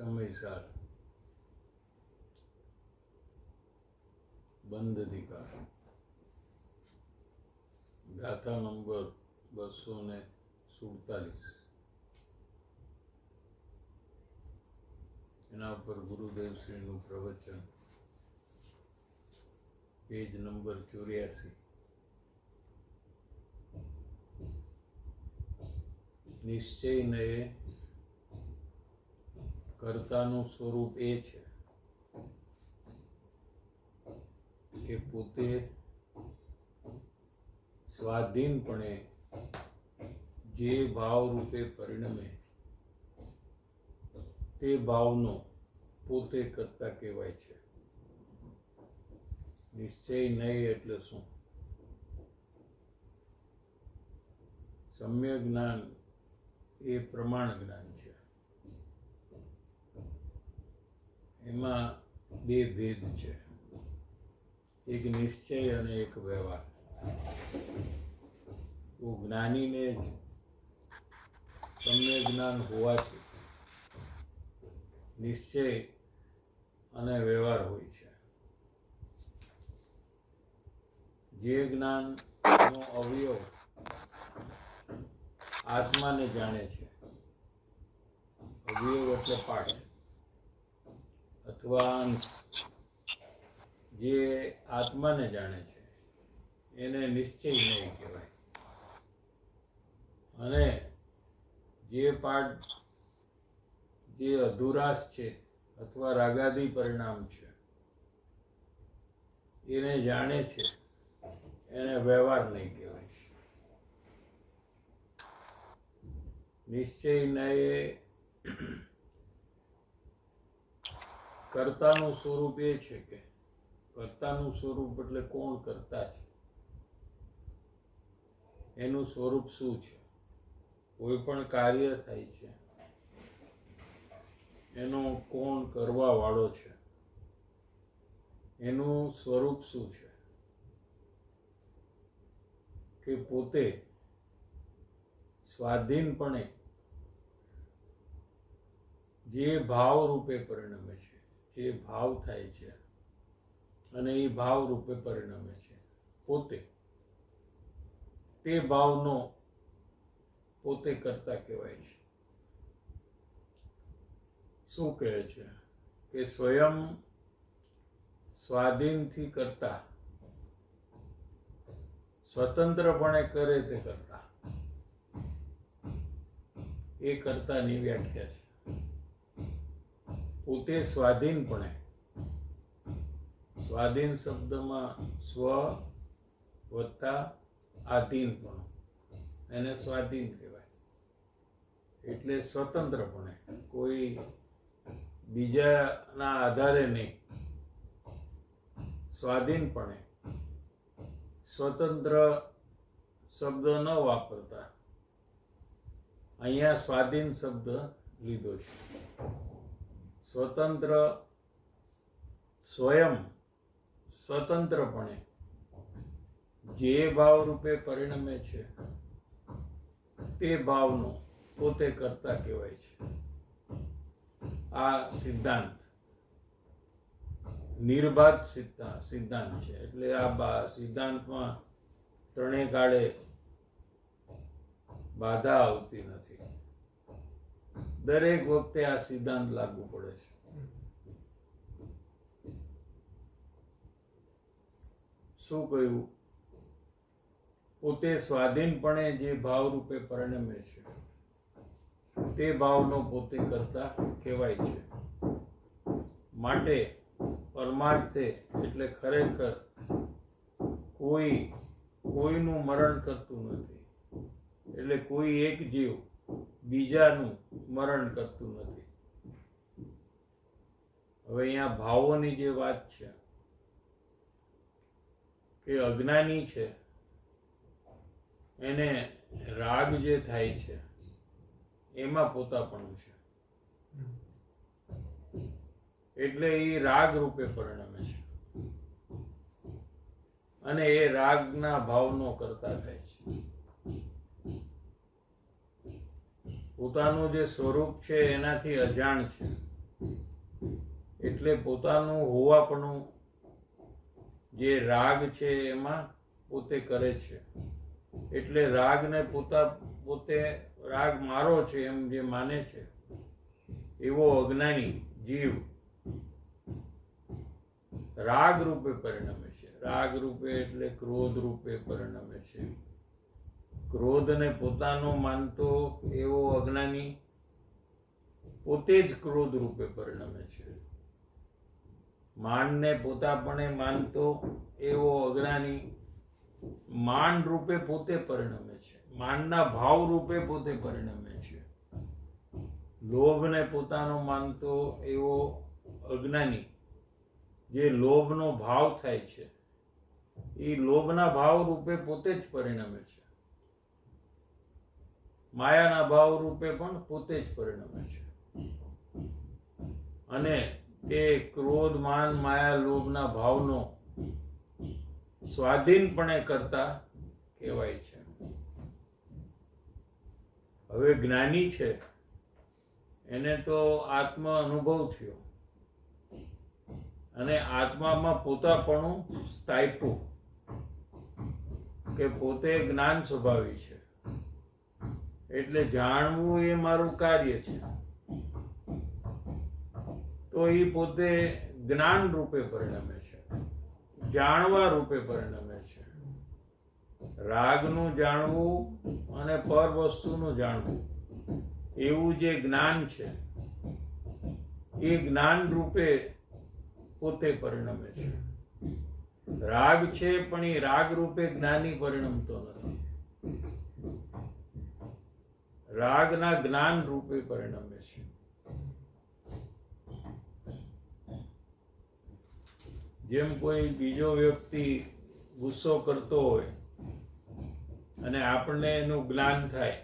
સમયસાર બંધ અધિકાર ગાથા નંબર 247 એના પર ગુરુદેવ શ્રીનું પ્રવચન પેજ નંબર 84 નિશ્ચયને કર્તાનું સ્વરૂપ એ છે કે પોતે સ્વાધીનપણે જે ભાવ રૂપે પરિણમે તે ભાવનો પોતે કરતા કહેવાય છે. નિશ્ચય નહીં એટલે શું? સમ્યક જ્ઞાન એ પ્રમાણ જ્ઞાન છે. એમાં બે ભેદ છે, એક નિશ્ચય અને એક વ્યવહાર. તો જ્ઞાનીને જ સમ્યક જ્ઞાન હોવાથી નિશ્ચય અને વ્યવહાર હોય છે. જે જ્ઞાનનો અવયવ આત્માને જાણે છે, અવયવ એટલે પાર્ટ અથવા અંશ, જે આત્માને જાણે છે એને નિશ્ચય નહીં કહેવાય. અને જે પાર્ટ જે અધુરાશ છે અથવા રાગાદી પરિણામ છે એને જાણે છે એને વ્યવહાર નહીં કહેવાય. નિશ્ચય નહીં કર્તાનું સ્વરૂપ એ છે કે કર્તાનું સ્વરૂપ એટલે કોણ કરતા છે, એનું સ્વરૂપ શું છે? કોઈ પણ કાર્ય થાય છે એનો કોણ કરવા વાળો છે, એનું સ્વરૂપ શું છે? કે પોતે સ્વાધીનપણે જે ભાવ રૂપે પરિણમે છે, જે ભાવ થાય છે અને એ ભાવ રૂપે પરિણમે છે, પોતે તે ભાવનો પોતે કરતા કહેવાય છે. શું કહે છે કે સ્વયં સ્વાધીનથી કરતા, સ્વતંત્રપણે કરે તે કરતા, એ કર્તાની વ્યાખ્યા છે. પોતે સ્વાધીનપણે, સ્વાધીન શબ્દમાં સ્વ વત્તા આધીનપણું, એને સ્વાધીન કહેવાય. એટલે સ્વતંત્રપણે, કોઈ બીજાના આધારે નહીં, સ્વાધીનપણે, સ્વતંત્ર શબ્દ ન વાપરતા અહીંયા સ્વાધીન શબ્દ લીધો છે. સ્વતંત્ર, સ્વયં સ્વતંત્રપણે જે ભાવ રૂપે પરિણમે છે તે ભાવનો પોતે કરતા કહેવાય છે. આ સિદ્ધાંત નિર્બાધ સિદ્ધાંત છે. એટલે આ સિદ્ધાંતમાં ત્રણેય કાળે બાધા આવતી નથી. દરેક વખતે આ સિદ્ધાંત લાગુ પડે છે. શું કહ્યું? પોતે સ્વાધીનપણે જે ભાવ રૂપે પરિણમે છે તે ભાવનો પોતે કરતા કહેવાય છે. માટે પરમાર્થે એટલે ખરેખર કોઈનું મરણ કરતું નથી. એટલે કોઈ એક જીવ બીજાનું મરણ કરતું નથી. હવે અહીંયા ભાવોની જે વાત છે કે અજ્ઞાની છે એને રાગ જે થાય છે એમાં પોતાપણું છે, એટલે એ રાગ રૂપે પરિણમે છે અને એ રાગના ભાવનો કરતા થાય છે. પોતાનું જે સ્વરૂપ છે એનાથી અજાણ છે એટલે પોતાનું હોવાપણું જે રાગ છે એમાં પોતે કરે છે. એટલે રાગને પોતે રાગ મારો છે એમ જે માને છે એવો અજ્ઞાની જીવ રાગ રૂપે પરિણમે છે. રાગ રૂપે એટલે ક્રોધ રૂપે પરિણમે છે. ક્રોધને પોતાનો માનતો એવો અજ્ઞાની પોતે જ ક્રોધ રૂપે પરિણમે છે. માનને પોતાપણે માનતો એવો અજ્ઞાની માન રૂપે પોતે પરિણમે છે. માનના ભાવ રૂપે પોતે પરિણમે છે. લોભને પોતાનો માનતો એવો અજ્ઞાની જે લોભનો ભાવ થાય છે એ લોભના ભાવ રૂપે પોતે જ પરિણમે છે. માયાના ભાવ રૂપે પણ પોતે જ પરિણમે છે. અને તે ક્રોધ માન માયા લોભના ભાવનો સ્વાધીનપણે કરતા કહેવાય છે. હવે જ્ઞાની છે એને તો આત્મ અનુભવ થયો અને આત્મામાં પોતાપણું સ્થાયીપું કે પોતે જ્ઞાન સ્વભાવી છે એટલે જાણવું એ મારું કાર્ય છે. તો એ પોતે જ્ઞાન રૂપે પરિણમે છે, જાણવા રૂપે પરિણમે છે. રાગનું જાણવું અને પર વસ્તુનું જાણવું એવું જે જ્ઞાન છે એ જ્ઞાન રૂપે પોતે પરિણમે છે. રાગ છે પણ એ રાગ રૂપે જ્ઞાની પરિણમતો નથી. રાગના જ્ઞાન રૂપે પરિણમે છે. જેમ કોઈ બીજો વ્યક્તિ ગુસ્સો કરતો હોય અને આપણને એનું જ્ઞાન થાય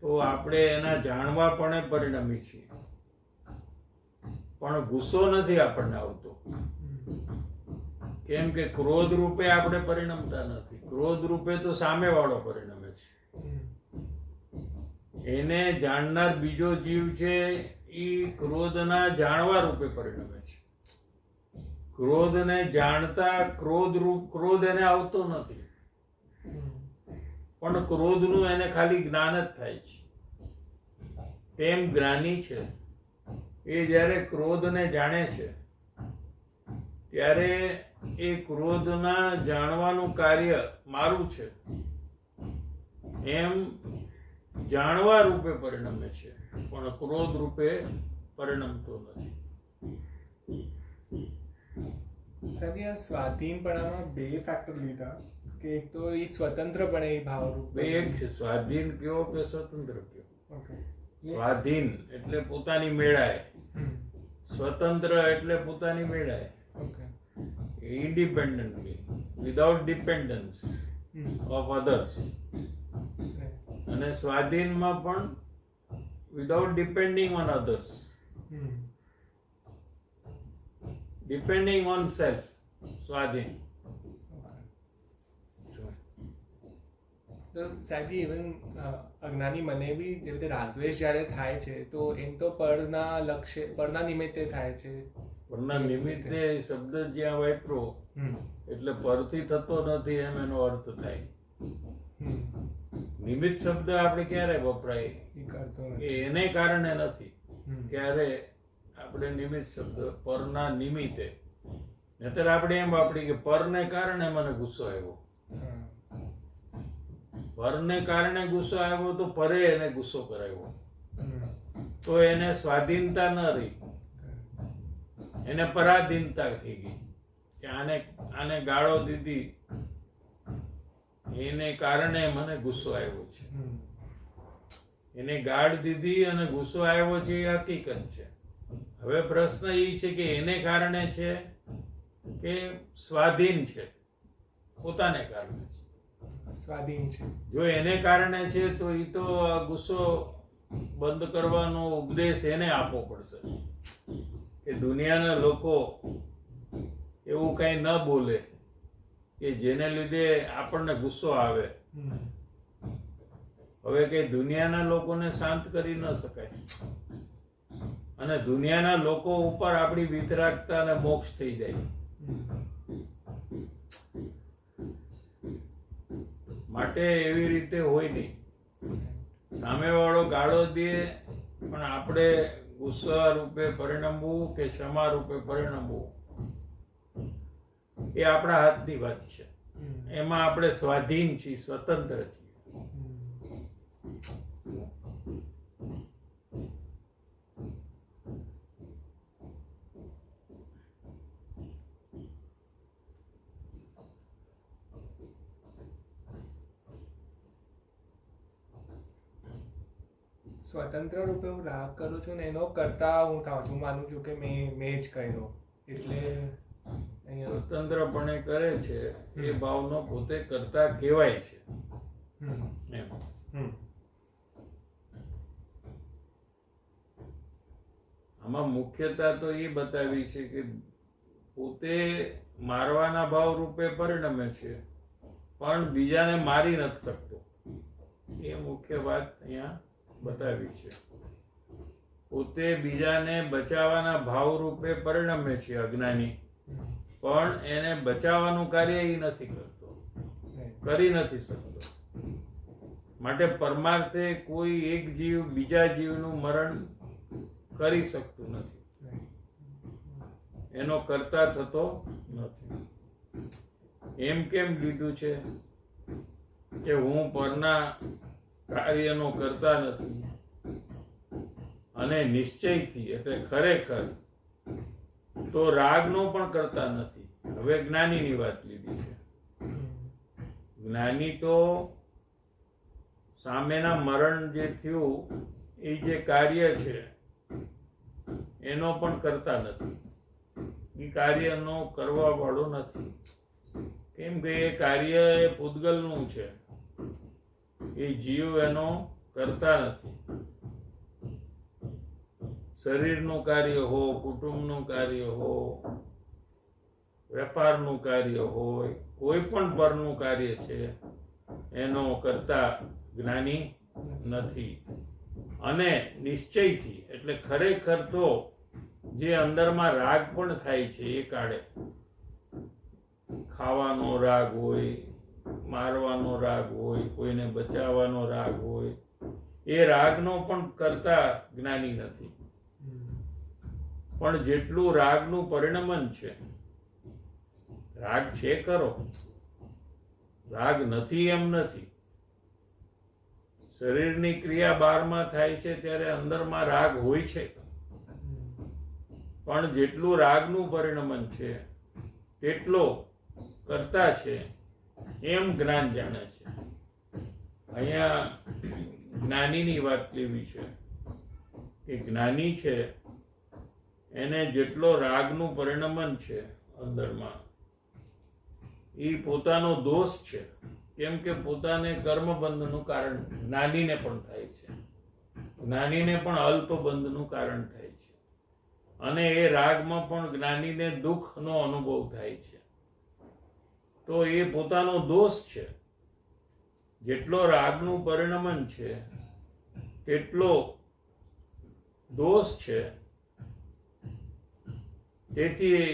તો આપણે એના જાણવાપણે પરિણમી છીએ, પણ ગુસ્સો નથી આપણને આવતો. કેમ કે ક્રોધ રૂપે આપણે પરિણમતા નથી. ક્રોધ રૂપે તો સામેવાળો પરિણમે છે. એને જાણનાર બીજો જીવ છે એ ક્રોધના જાણવા રૂપે પરિણમે છે. ક્રોધને જાણતા ક્રોધ એને આવતો નથી, પણ ક્રોધનું એને ખાલી જ્ઞાન જ થાય છે. તેમ જ્ઞાની છે એ જ્યારે ક્રોધને જાણે છે ત્યારે એ ક્રોધના જાણવાનું કાર્ય મારું છે એમ જાણવા રૂપે પરિણમે છે, પણ ક્રોધ રૂપે પરિણમતો નથી. સાહેબ, આ સ્વાધીનપણામાં બે ફેક્ટર લીધા કે એક તો એ સ્વતંત્રપણે એ ભાવરૂપ બે એક છે, સ્વાધીન કયો કે સ્વતંત્ર કયો. ઓકે. સ્વાધીન એટલે પોતાની મેળાએ, સ્વતંત્ર એટલે પોતાની મેળાએ, okay. Independently, without dependence of others. અને સ્વાધીનમાં પણ without depending on others, depending on self. સ્વાધીન. તો સાહેબજી, ઇવન અજ્ઞાની મને બી જે રીતે રાગદ્વેષ જ્યારે થાય છે તો એમ તો પરના નિમિત્તે થાય છે. પરના નિમિત્તે શબ્દ જ્યાં વાપરો એટલે પરથી થતો નથી એમ એનો અર્થ થાય. નિમિત્ત શબ્દ આપણે ક્યારે વપરાય કે એને કારણે નથી, ત્યારે આપણે નિમિત્ત શબ્દ પરના નિમિત્તે. નહીતર આપણે એમ વાપરી કે પરને કારણે મને ગુસ્સો આવ્યો. પરને કારણે ગુસ્સો આવ્યો તો પરે એને ગુસ્સો કરાવ્યો, તો એને સ્વાધીનતા ન રહી, એને પરાધીનતા થઈ ગઈ કે આને ગાળો દીધી એને કારણે મને ગુસ્સો આવ્યો છે. એને ગાળ દીધી અને ગુસ્સો આવ્યો છે એ હકીકત છે. હવે પ્રશ્ન એ છે કે એને કારણે છે કે સ્વાધીન છે, પોતાને કારણે છે. સ્વાધીન છે. જો એને કારણે છે તો એ તો ગુસ્સો બંધ કરવાનો ઉપદેશ એને આપવો પડશે કે દુનિયાના લોકો એવું કઈ ન બોલે કે જેને લીધે આપણને ગુસ્સો આવે. હવે કઈ દુનિયાના લોકોને શાંત કરી ન શકાય અને દુનિયાના લોકો ઉપર આપણી વિતરાગતા અને મોક્ષ થઈ જાય. માટે એવી રીતે હોય નહીં. સામેવાળો ગાળો દે પણ આપણે ગુસ્સા રૂપે પરિણમવું કે ક્ષમા રૂપે પરિણમવું એ આપણા હાથની વાત છે. એમાં આપણે સ્વાધીન છીએ, સ્વતંત્ર છીએ. સ્વતંત્ર રૂપે હું રાગ કરું છું ને એનો કરતા હું થાઉં છું, માનું છું કે મેં જ કર્યો, એટલે અહીંયા સ્વતંત્રપણે કરે છે એ ભાવનો પોતે કરતા કહેવાય છે. એમ આમાં મુખ્યતા તો એ બતાવી છે કે પોતે મારવાના ભાવ રૂપે પરિણમે છે પણ બીજાને મારી નથી શકતો. એ મુખ્ય વાત અહીંયા બતાવી છે. પોતે બીજાને બચાવવાના ભાવ રૂપે પરિણમે છે અજ્ઞાની, પણ એને બચાવવાનું કાર્ય એ નથી કરતો, કરી નથી શકતો. માટે પરમાર્થે કોઈ એક જીવ બીજા જીવનું મરણ કરી શકતું નથી, એનો કરતા થતો નથી. એમ કેમ લીધું છે કે હું પરના કાર્યનો કરતા નથી અને નિશ્ચયથી એટલે ખરેખર તો રાગનો પણ કરતા નથી. હવે જ્ઞાનીની વાત લીધી છે. જ્ઞાની તો સામેના મરણ જે થયું એ જે કાર્ય છે એનો પણ કરતા નથી, એ કાર્યનો કરવા વાળો નથી. કેમ કે એ કાર્ય એ પૂતગલનું છે, એ જીવ એનો કરતા નથી. શરીરનું કાર્ય હો, કુટુંબનું કાર્ય હો, વેપારનું કાર્ય હોય, કોઈ પણ પરનું કાર્ય છે એનો કરતા જ્ઞાની નથી. અને નિશ્ચયથી એટલે ખરેખર તો જે અંદરમાં રાગ પણ થાય છે એ કાળે ખાવાનો રાગ હોય, મારવાનો રાગ હોય, કોઈને બચાવવાનો રાગ હોય, એ રાગનો પણ કરતા જ્ઞાની નથી. પણ જેટલું રાગનું પરિણમન છે, રાગ છે ખરો, રાગ નથી એમ નથી. શરીરની ક્રિયા બહારમાં થાય છે ત્યારે અંદરમાં રાગ હોય છે, પણ જેટલું રાગનું પરિણમન છે તેટલો કરતા છે એમ જ્ઞાન જાણે છે. અહીંયા જ્ઞાનીની વાત લેવી છે કે જ્ઞાની છે એને જેટલો રાગનું પરિણમન છે અંદરમાં એ પોતાનો દોષ છે. કેમ કે પોતાને કર્મબંધનું કારણ જ્ઞાનીને પણ થાય છે, જ્ઞાનીને પણ અલ્પબંધનું કારણ થાય છે, અને એ રાગમાં પણ જ્ઞાનીને દુઃખનો અનુભવ થાય છે. તો એ પોતાનો દોષ છે. જેટલો રાગનું પરિણમન છે તેટલો દોષ છે. તેથી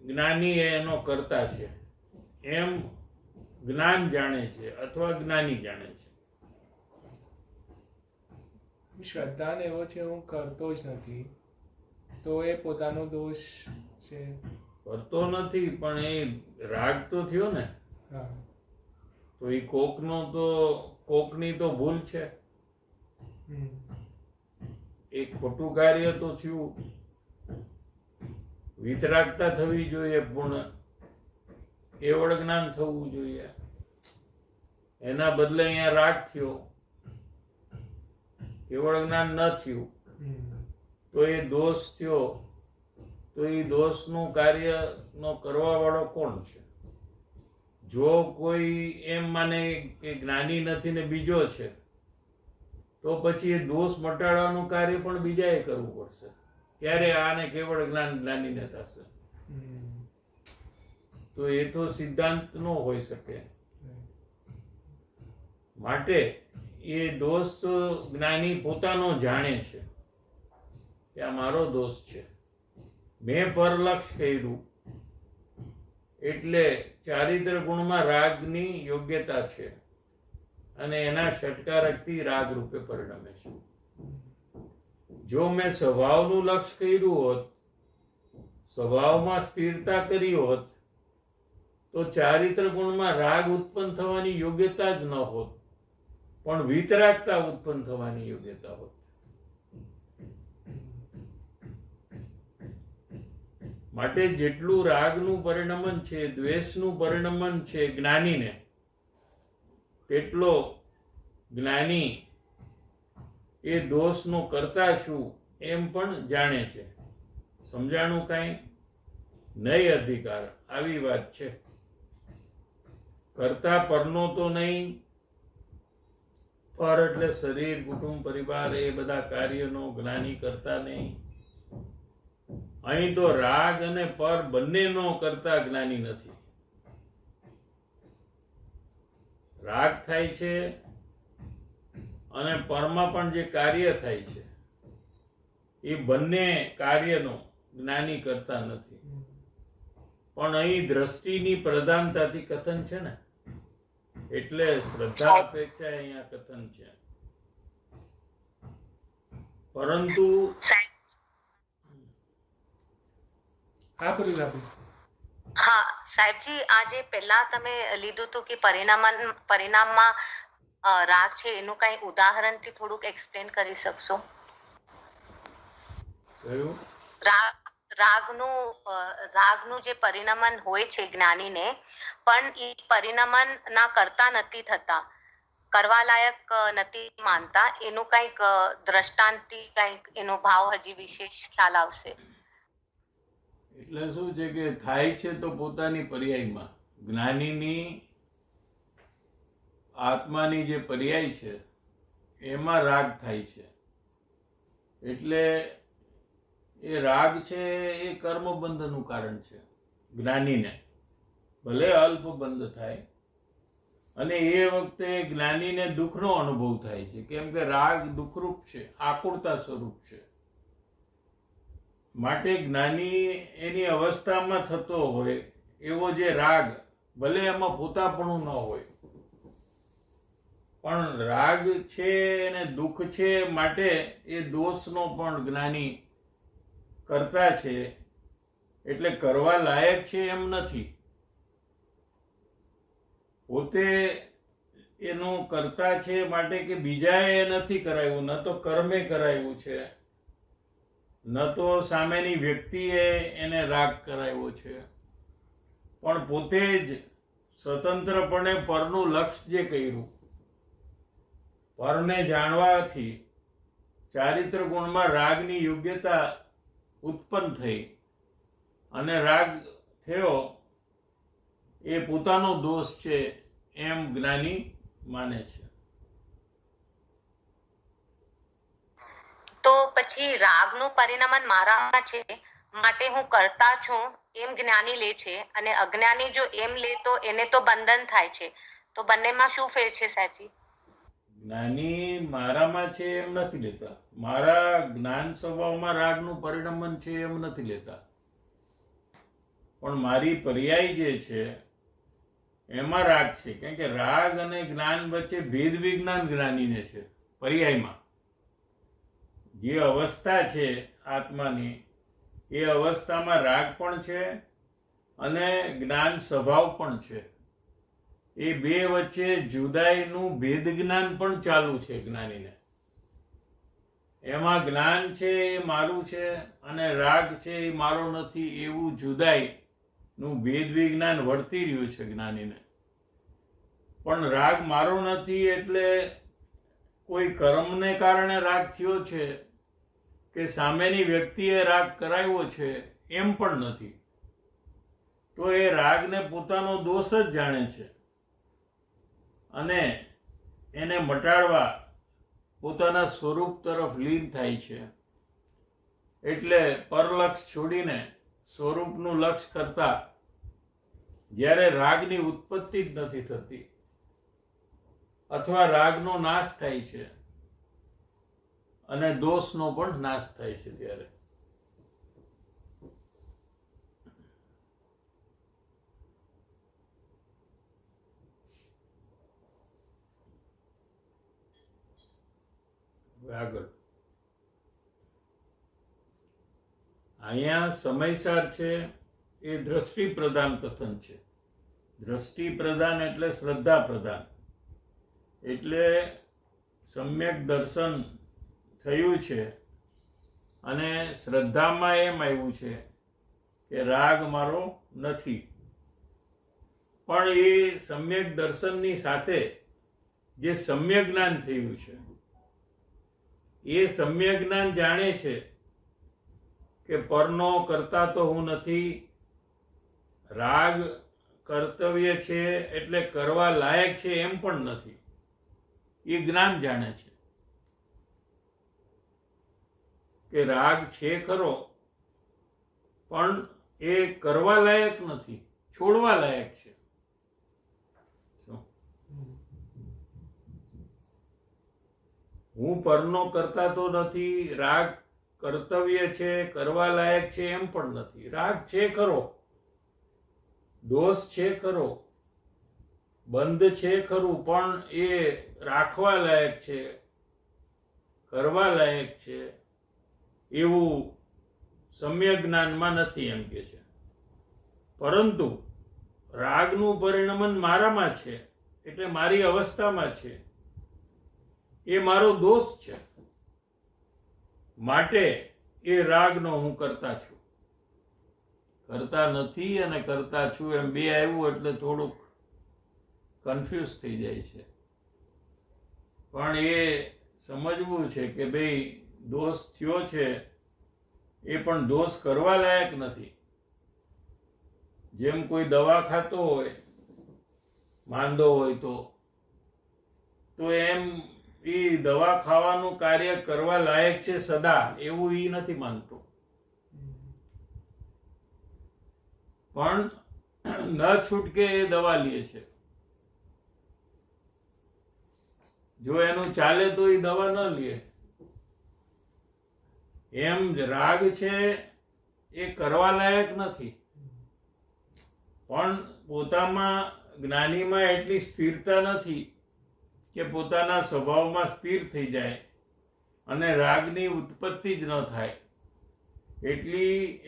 જ્ઞાની એનો કરતા છે એમ જ્ઞાન જાણે છે અથવા જ્ઞાની જાણે છે. શ્રદ્ધાને એવો છે હું કરતો જ નથી, તો એ પોતાનો દોષ છે. કરતો નથી પણ એ રાગ તો થયો ને, તો એ કોકની તો ભૂલ છે. એ ખોટું કાર્ય તો થયું, વિતરાગતા થવી જોઈએ, પૂર્ણ કેવળ જ્ઞાન થવું જોઈએ. એના બદલે અહીંયા રાગ થયો, કેવળ જ્ઞાન ન થયું, તો એ દોષ થયો. તો એ દોષનું કાર્યનો કરવા વાળો કોણ છે? જો કોઈ એમ માને કે જ્ઞાની નથી ને બીજો છે, તો પછી એ દોષ મટાડવાનું કાર્ય પણ બીજાએ કરવું પડશે. ત્યારે આને કેવળ જ્ઞાનીને થશે. તો એ તો સિદ્ધાંત ન હોઈ શકે. માટે એ દોષ જ્ઞાની પોતાનો જાણે છે. કે આ મારો દોષ છે, મેં પરલક્ષ કર્યું એટલે ચારિત્ર ગુણમાં રાગની યોગ્યતા છે અને એના ષટકારકથી રાગ રૂપે પરિણમે છે. જો મેં સ્વભાવનું લક્ષ કર્યું હોત, સ્વભાવમાં સ્થિરતા કરી હોત, તો ચારિત્ર ગુણમાં રાગ ઉત્પન્ન થવાની યોગ્યતા જ ન હોત, પણ વિતરાગતા ઉત્પન્ન થવાની યોગ્યતા હોત. માટે જેટલું રાગનું પરિણમન છે, દ્વેષનું પરિણમન છે જ્ઞાનીને, તેટલો જ્ઞાની એ દોષનો કરતા છું એમ પણ જાણે છે. સમજાણું કાંઈ? નહીં અધિકાર, આવી વાત છે. કરતા પરનો તો નહીં, પર એટલે શરીર, કુટુંબ, પરિવાર, એ બધા કાર્યનો જ્ઞાની કરતા નહીં. અહીં તો રાગ અને પર બંનેનો કરતા જ્ઞાની નથી. રાગ થાય છે અને પરમાં પણ જે કાર્ય થાય છે એ બંને કાર્યનો જ્ઞાની કરતા નથી. પણ અહીં દ્રષ્ટિની પ્રધાનતાથી કથન છે ને, એટલે શ્રદ્ધા અપેક્ષા અહીંયા કથન છે. પરંતુ હા સાહેબજી, આજે પહેલા તમે લીધું હતું કે પરિણામમાં રાગ છે, એનું કઈ ઉદાહરણથી થોડુંક એક્સપ્લેન કરી શકશો? કયું? રાગનું જે પરિણમન હોય છે જ્ઞાનીને, પણ એ પરિણમન ના કરતા નથી થતા, કરવા લાયક નથી માનતા, એનું કઈક દ્રષ્ટાંતથી કઈક એનો ભાવ હજી વિશેષ ખ્યાલ આવશે. એટલે શું છે કે થાય છે તો પોતાની પર્યાયમાં, જ્ઞાનીની આત્માની જે પર્યાય છે એમાં રાગ થાય છે. એટલે એ રાગ છે એ કર્મબંધનું કારણ છે જ્ઞાનીને, ભલે અલ્પ બંધ થાય. અને એ વખતે જ્ઞાનીને દુઃખનો અનુભવ થાય છે, કેમ કે રાગ દુઃખરૂપ છે, આકુળતા સ્વરૂપ છે. માટે જ્ઞાની એની અવસ્થામાં થતો હોય એવો જે રાગ, ભલે એમાં પોતાપણું ન હોય, પણ રાગ છે અને દુઃખ છે, માટે એ દોષનો પણ જ્ઞાની કરતા છે. એટલે કરવા લાયક છે એમ નથી, પોતે એનું કરતા છે. માટે કે બીજાએ નથી કરાવ્યું, ન તો કર્મે કરાવ્યું છે, ન તો સામેની વ્યક્તિએ એને રાગ કરાવ્યો છે, પણ પોતે જ સ્વતંત્રપણે પરનું લક્ષ્ય જે કર્યું, પરને જાણવાથી ચારિત્ર ગુણમાં રાગની યોગ્યતા ઉત્પન્ન થઈ અને રાગ થયો, એ પોતાનો દોષ છે એમ જ્ઞાની માને છે. તો પછી રાગનું પરિણમન મારામાં છે માટે હું કરતા છું એમ જ્ઞાની લે છે, અને અજ્ઞાની જો એમ લે તો એને તો બંધન થાય છે. તો બંનેમાં શું ફેર છે સાહેબજી? જ્ઞાની મારામાં છે એમ નથી લેતા, મારા જ્ઞાન સ્વભાવમાં રાગનું પરિણમન છે એમ નથી લેતા, પણ મારી પર્યાય જે છે એમાં રાગ છે. કેમ કે રાગ અને જ્ઞાન વચ્ચે ભેદ વિજ્ઞાન જ્ઞાનીને છે. પર્યાયમાં જે અવસ્થા છે આત્માની, એ અવસ્થામાં રાગ પણ છે અને જ્ઞાન સ્વભાવ પણ છે. એ બે વચ્ચે જુદાઈનું ભેદ જ્ઞાન પણ ચાલુ છે જ્ઞાનીને. એમાં જ્ઞાન છે એ મારું છે અને રાગ છે એ મારો નથી, એવું જુદાઈનું ભેદ વિજ્ઞાન વર્તી રહ્યું છે જ્ઞાનીને. પણ રાગ મારો નથી એટલે કોઈ કર્મને કારણે રાગ થયો છે કે સામેની વ્યક્તિએ રાગ કરાવ્યો છે એમ પણ નથી. તો એ રાગને પોતાનો દોષ જ જાણે છે અને એને મટાડવા પોતાના સ્વરૂપ તરફ લીન થાય છે. એટલે પરલક્ષ છોડીને સ્વરૂપનું લક્ષ કરતા જ્યારે રાગની ઉત્પત્તિ જ નથી થતી અથવા રાગનો નાશ થાય છે, અને દોષનો પણ નાશ થાય છે ત્યારે. આગળ અહીંયા સમયસાર છે એ દ્રષ્ટિ પ્રધાન કથન છે. દ્રષ્ટિ પ્રધાન એટલે શ્રદ્ધા પ્રધાન, એટલે સમ્યક દર્શન થયું છે અને શ્રદ્ધામાં એમ આવ્યું છે કે રાગ મારો નથી. પણ એ સમ્યક દર્શનની સાથે જે સમ્યક જ્ઞાન થયું છે એ સમ્યક જ્ઞાન જાણે છે કે પરનો કરતા તો હું નથી, રાગ કર્તવ્ય છે એટલે કરવા લાયક છે એમ પણ નથી. એ જ્ઞાન જાણે છે કે રાગ છે ખરો પણ એ કરવા લાયક નથી, છોડવા લાયક છે. હું પરનો કરતા તો નથી, રાગ કર્તવ્ય છે, કરવા લાયક છે એમ પણ નથી. રાગ છે ખરો, દોષ છે ખરો, બંધ છે ખરું, પણ એ રાખવા લાયક છે, કરવા લાયક છે એવું સમ્યક જ્ઞાનમાં નથી એમ કે છે. પરંતુ રાગનું પરિણમન મારામાં છે એટલે મારી અવસ્થામાં છે, એ મારો દોષ છે, માટે એ રાગનો હું કરતા છું. કરતા નથી અને કરતા છું એમ બે આવ્યું એટલે થોડુંક કન્ફ્યુઝ થઈ જાય છે. પણ એ સમજવું છે કે ભાઈ દોષ થયો છે એ પણ દોષ કરવા લાયક નથી. જેમ કોઈ દવા ખાતો હોય, માંદો હોય તો એમ એ દવા ખાવાનું કાર્ય કરવા લાયક છે સદા, એવું એ નથી માનતો. પણ ન છૂટકે એ દવા લે છે. જો એનું ચાલે તો એ દવા ન લે. એમ રાગ છે એ કરવા લાયક નથી, પણ પોતામાં જ્ઞાનીમાં એટલી સ્થિરતા નથી કે પોતાના સ્વભાવમાં સ્થિર થઈ જાય અને રાગની ઉત્પત્તિ જ ન થાય.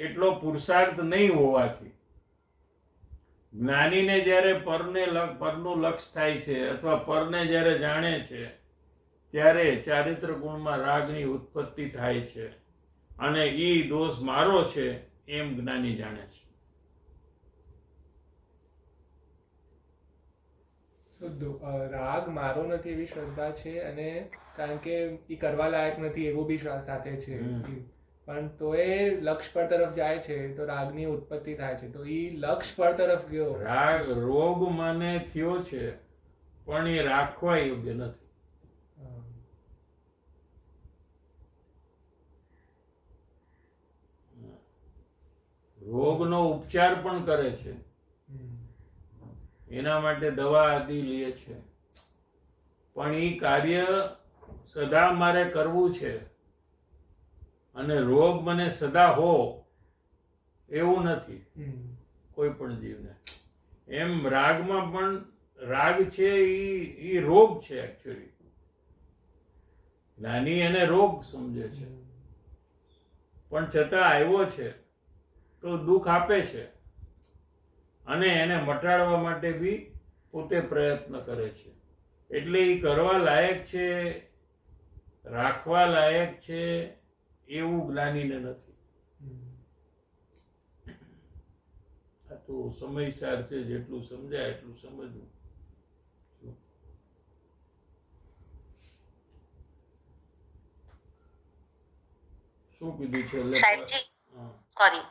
એટલો પુરુષાર્થ નહીં હોવાથી જ્ઞાનીને જ્યારે પરનું લક્ષ થાય છે અથવા પરને જ્યારે જાણે છે ત્યારે ચારિત્ર ગુણમાં રાગની ઉત્પત્તિ થાય છે અને એ દોષ મારો છે એમ જ્ઞાની જાણે છે. રાગ મારો નથી એવી શ્રદ્ધા છે, અને કારણ કે એ કરવા લાયક નથી એવું બી સાથે છે. પણ તો એ લક્ષ્ય પર તરફ જાય છે તો રાગની ઉત્પત્તિ થાય છે. તો એ લક્ષ્ય પર તરફ ગયો. રાગ રોગ મને થયો છે પણ એ રાખવા યોગ્ય નથી. રોગનો ઉપચાર પણ કરે છે, એના માટે દવા આદિ લે છે, પણ એ કાર્ય સદા મારે કરવું છે અને રોગ મને સદા હો એવું નથી કોઈ પણ જીવને. એમ રાગમાં પણ રાગ છે એ રોગ છે. એકચ્યુઅલી જ્ઞાની એને રોગ સમજે છે, પણ છતાં આવ્યો છે તો દુઃખ આપે છે અને એને મટાડવા માટે બી પોતે પ્રયત્ન કરે છે. એટલે એ કરવા લાયક છે, રાખવા લાયક છે એવું જ્ઞાનીને નથી. આ તો સમયસાર છે, જેટલું સમજાય એટલું સમજવું. શું કીધું છે? સોરી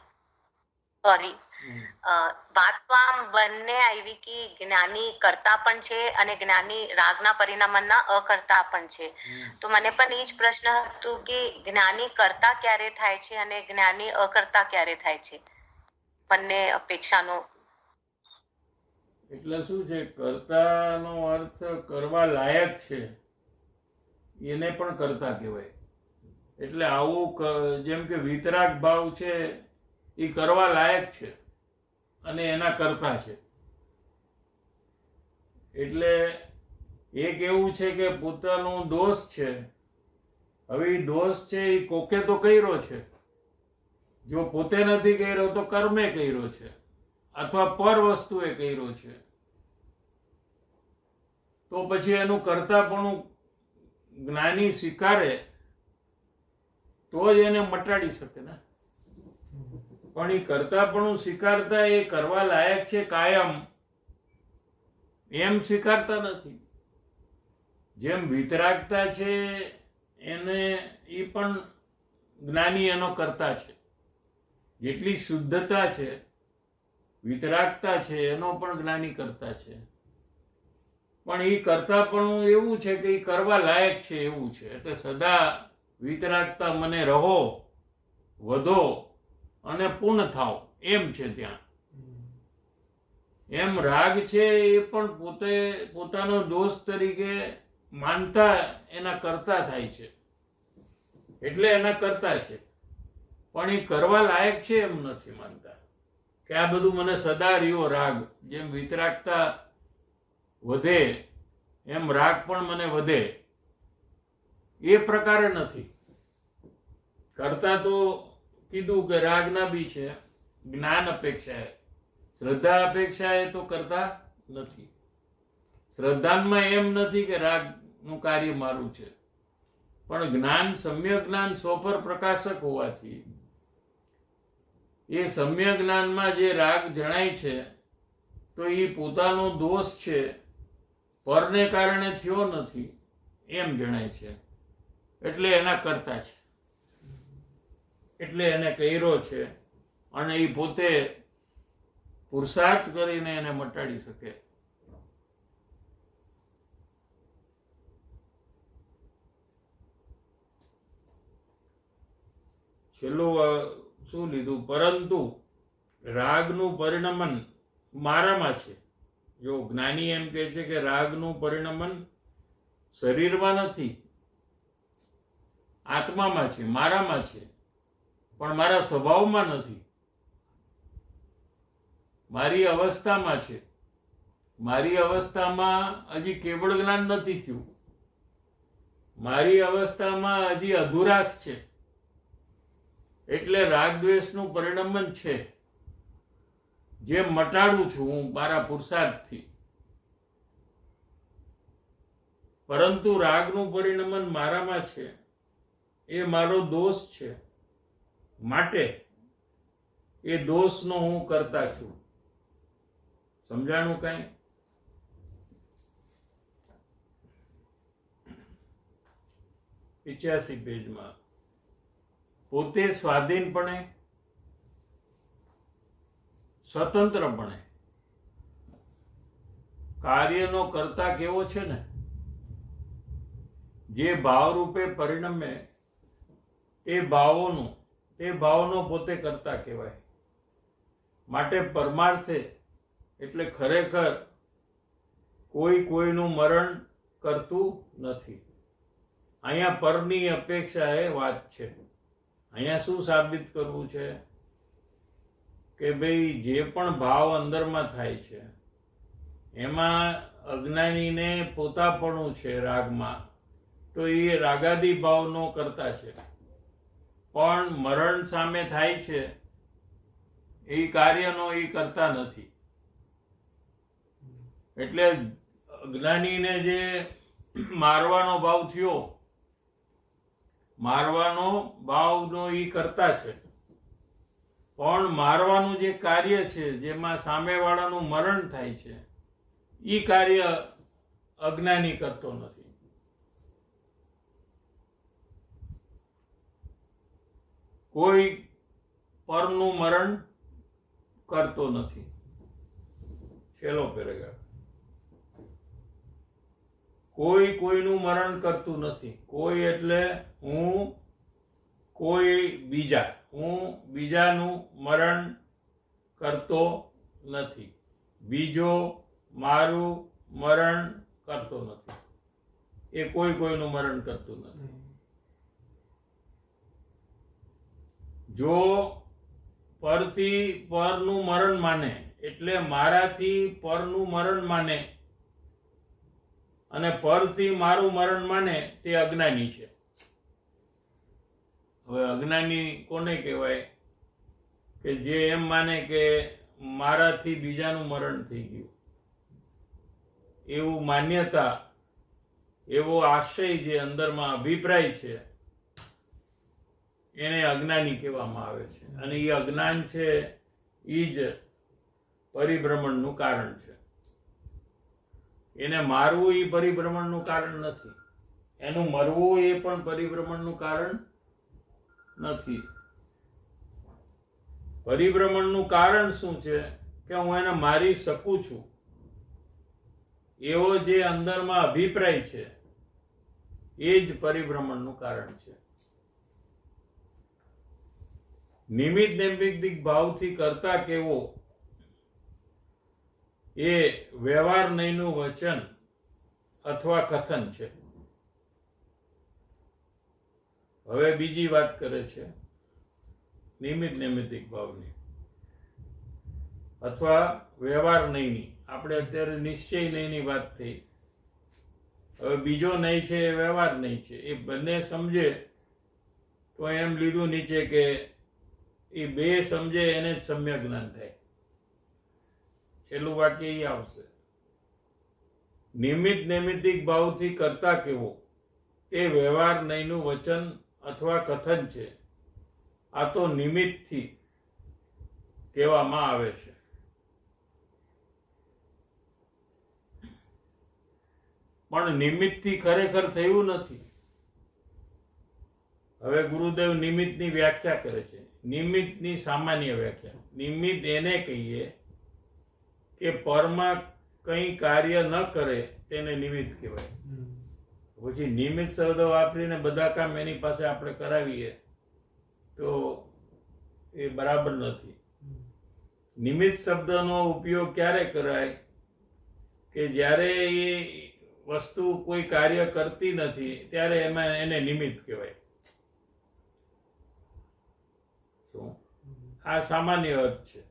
વાત તો આમ બંને આવી કે જ્ઞાની કરતા પણ છે અને જ્ઞાની રાગના પરિણામના અકર્તા પણ છે. તો મને પણ એ જ પ્રશ્ન હતું કે જ્ઞાની કરતા ક્યારે થાય છે અને જ્ઞાની અકર્તા ક્યારે થાય છે, બંને અપેક્ષાનો. એટલે શું છે, કર્તાનો અર્થ કરવા લાયક છે એને પણ કર્તા કહેવાય. એટલે આવું જેમ કે વિતરાગ ભાવ છે એ કરવા લાયક છે અને એના કરતા છે. એટલે એક એવું છે કે પોતાનો દોષ છે. હવે એ દોષ છે એ કોકે તો કર્યો છે. જો પોતે નથી કર્યો તો કર્મે કર્યો છે અથવા પર વસ્તુએ કર્યો છે. તો પછી એનું કરતાપણું જ્ઞાની સ્વીકારે તો જ એને મટાડી શકે ને. પણ એ કરતાપણું સ્વીકારતા એ કરવા લાયક છે કાયમ એમ સ્વીકારતા નથી. જેમ વિતરાગતા છે એને એ પણ જ્ઞાની એનો કરતા છે. જેટલી શુદ્ધતા છે વિતરાગતા છે એનો પણ જ્ઞાની કરતા છે. પણ એ કરતાપણું એવું છે કે એ કરવા લાયક છે એવું છે. એટલે સદા વિતરાગતા મને રહો, વધો અને પૂર્ણ થાવ એમ છે ત્યાં. એમ રાગ છે એ પણ પોતાનો દોષ તરીકે માનતા એના કરતા થાય છે. એટલે એના કરતા છે. પણ એ કરવા લાયક છે એમ નથી માનતા કે આ બધું મને સદા રહ્યો રાગ. જેમ વિતરાગતા વધે એમ રાગ પણ મને વધે એ પ્રકારે નથી કરતા. તો કીધું કે રાગના બી છે, જ્ઞાન અપેક્ષાએ, શ્રદ્ધા અપેક્ષાએ તો કરતા નથી. શ્રદ્ધામાં એમ નથી કે રાગનું કાર્ય મારું છે, પણ જ્ઞાન, સમ્યક જ્ઞાન સ્વપર પ્રકાશક હોવાથી એ સમ્યક જ્ઞાનમાં જે રાગ જણાય છે તો એ પોતાનો દોષ છે, પરને કારણે થયો નથી એમ જણાય છે. એટલે એના કરતા છે, એટલે એને કર્યો છે અને એ પોતે પુરુષાર્થ કરીને એને મટાડી શકે. છેલ્લું શું લીધું? પરંતુ રાગનું પરિણમન મારામાં છે. જો જ્ઞાની એમ કહે છે કે રાગનું પરિણમન શરીરમાં નથી, આત્મામાં છે, મારામાં છે, પણ મારા સ્વભાવમાં નથી. મારી અવસ્થામાં છે. મારી અવસ્થામાં હજી કેવળ જ્ઞાન નથી થયું. મારી અવસ્થામાં હજી અધુરાશ છે. એટલે રાગ દ્વેષનું પરિણમન છે જે મટાડું છું હું મારા પુરુષાર્થથી. પરંતુ રાગનું પરિણમન મારામાં છે એ મારો દોષ છે, માટે એ દોષનો હું કરતા છું. સમજાણું કઈ? 85 પેજમાં પોતે સ્વાધીનપણે, સ્વતંત્રપણે કાર્યનો કરતા કેવો છે ને, જે ભાવરૂપે પરિણમે તે ભાવનો પોતે કરતા કહેવાય. માટે પરમાર્થે એટલે ખરેખર કોઈ કોઈનું મરણ કરતું નથી. અહીંયા પરની અપેક્ષાએ વાત છે. અહીંયા શું સાબિત કરવું છે કે ભાઈ જે પણ ભાવ અંદરમાં થાય છે એમાં અજ્ઞાનીને પોતાપણું છે રાગમાં, તો એ રાગાદી ભાવનો કરતા છે. પણ મરણ સામે થાય છે એ કાર્યનો એ કરતા નથી. એટલે અજ્ઞાનીને જે મારવાનો ભાવ થયો, મારવાનો ભાવનો એ કરતા છે, પણ મારવાનું જે કાર્ય છે જેમાં સામેવાળાનું મરણ થાય છે એ કાર્ય અજ્ઞાની કરતો નથી. કોઈ પરનું મરણ કરતો નથી. છેલ્લો પેરેગ્રાફ. કોઈ કોઈનું મરણ કરતું નથી. કોઈ એટલે હું, કોઈ બીજા. હું બીજાનું મરણ કરતો નથી. બીજો મારું મરણ કરતો નથી. એ કોઈ કોઈનું મરણ કરતું નથી. જો પરથી પરનું મરણ માને એટલે મારાથી પરનું મરણ માને અને પરથી મારું મરણ માને તે અજ્ઞાની છે. હવે અજ્ઞાની કોને કહેવાય? કે જે એમ માને કે મારાથી બીજાનું મરણ થઈ ગયું, એવું માન્યતા, એવો આશય જે અંદરમાં અભિપ્રાય છે એને અજ્ઞાની કહેવામાં આવે છે. અને એ અજ્ઞાન છે એ જ પરિભ્રમણનું કારણ છે. એને મારવું એ પરિભ્રમણનું કારણ નથી, એનું મરવું એ પણ પરિભ્રમણનું કારણ નથી. પરિભ્રમણનું કારણ શું છે? કે હું એને મારી શકું છું એવો જે અંદરમાં અભિપ્રાય છે એ જ પરિભ્રમણનું કારણ છે. નિમિત્ત નૈમિત્તિક ભાવથી કરતા કેવો એ વ્યવહાર નહીંનું વચન અથવા કથન છે. હવે બીજી વાત કરે છે નિમિત્ત નૈમિત્તિક ભાવની અથવા વ્યવહાર નહીંની. આપણે અત્યારે નિશ્ચય નહીંની વાત થઈ. હવે બીજો નહીં છે એ વ્યવહાર નહીં છે. એ બંને સમજે તો એમ લીધું નીચે કે એ બે સમજે એને જ સમ્યક જ્ઞાન થાય. છેલ્લું વાક્ય એ આવશે. નિમિત્ત નૈમિત્તિક ભાવથી કરતા કેવો એ વ્યવહાર નહીંનું વચન અથવા કથન છે. આ તો નિમિત્તથી કહેવામાં આવે છે. પણ નિમિત્તથી ખરેખર થયું નથી. હવે ગુરુદેવ નિમિત્તની વ્યાખ્યા કરે છે. નિમિત્તની સામાન્ય વ્યાખ્યા. નિમિત્ત એને કહીએ કે પરમાં કંઈ કાર્ય ન કરે તેને નિમિત્ત કહેવાય. પછી નિમિત્ત શબ્દ વાપરીને બધા કામ એની પાસે આપણે કરાવીએ તો એ બરાબર નથી. નિમિત્ત શબ્દનો ઉપયોગ ક્યારે કરાય? કે જ્યારે એ વસ્તુ કોઈ કાર્ય કરતી નથી ત્યારે એમાં એને નિમિત્ત કહેવાય. આ સામાન્ય અર્થ છે.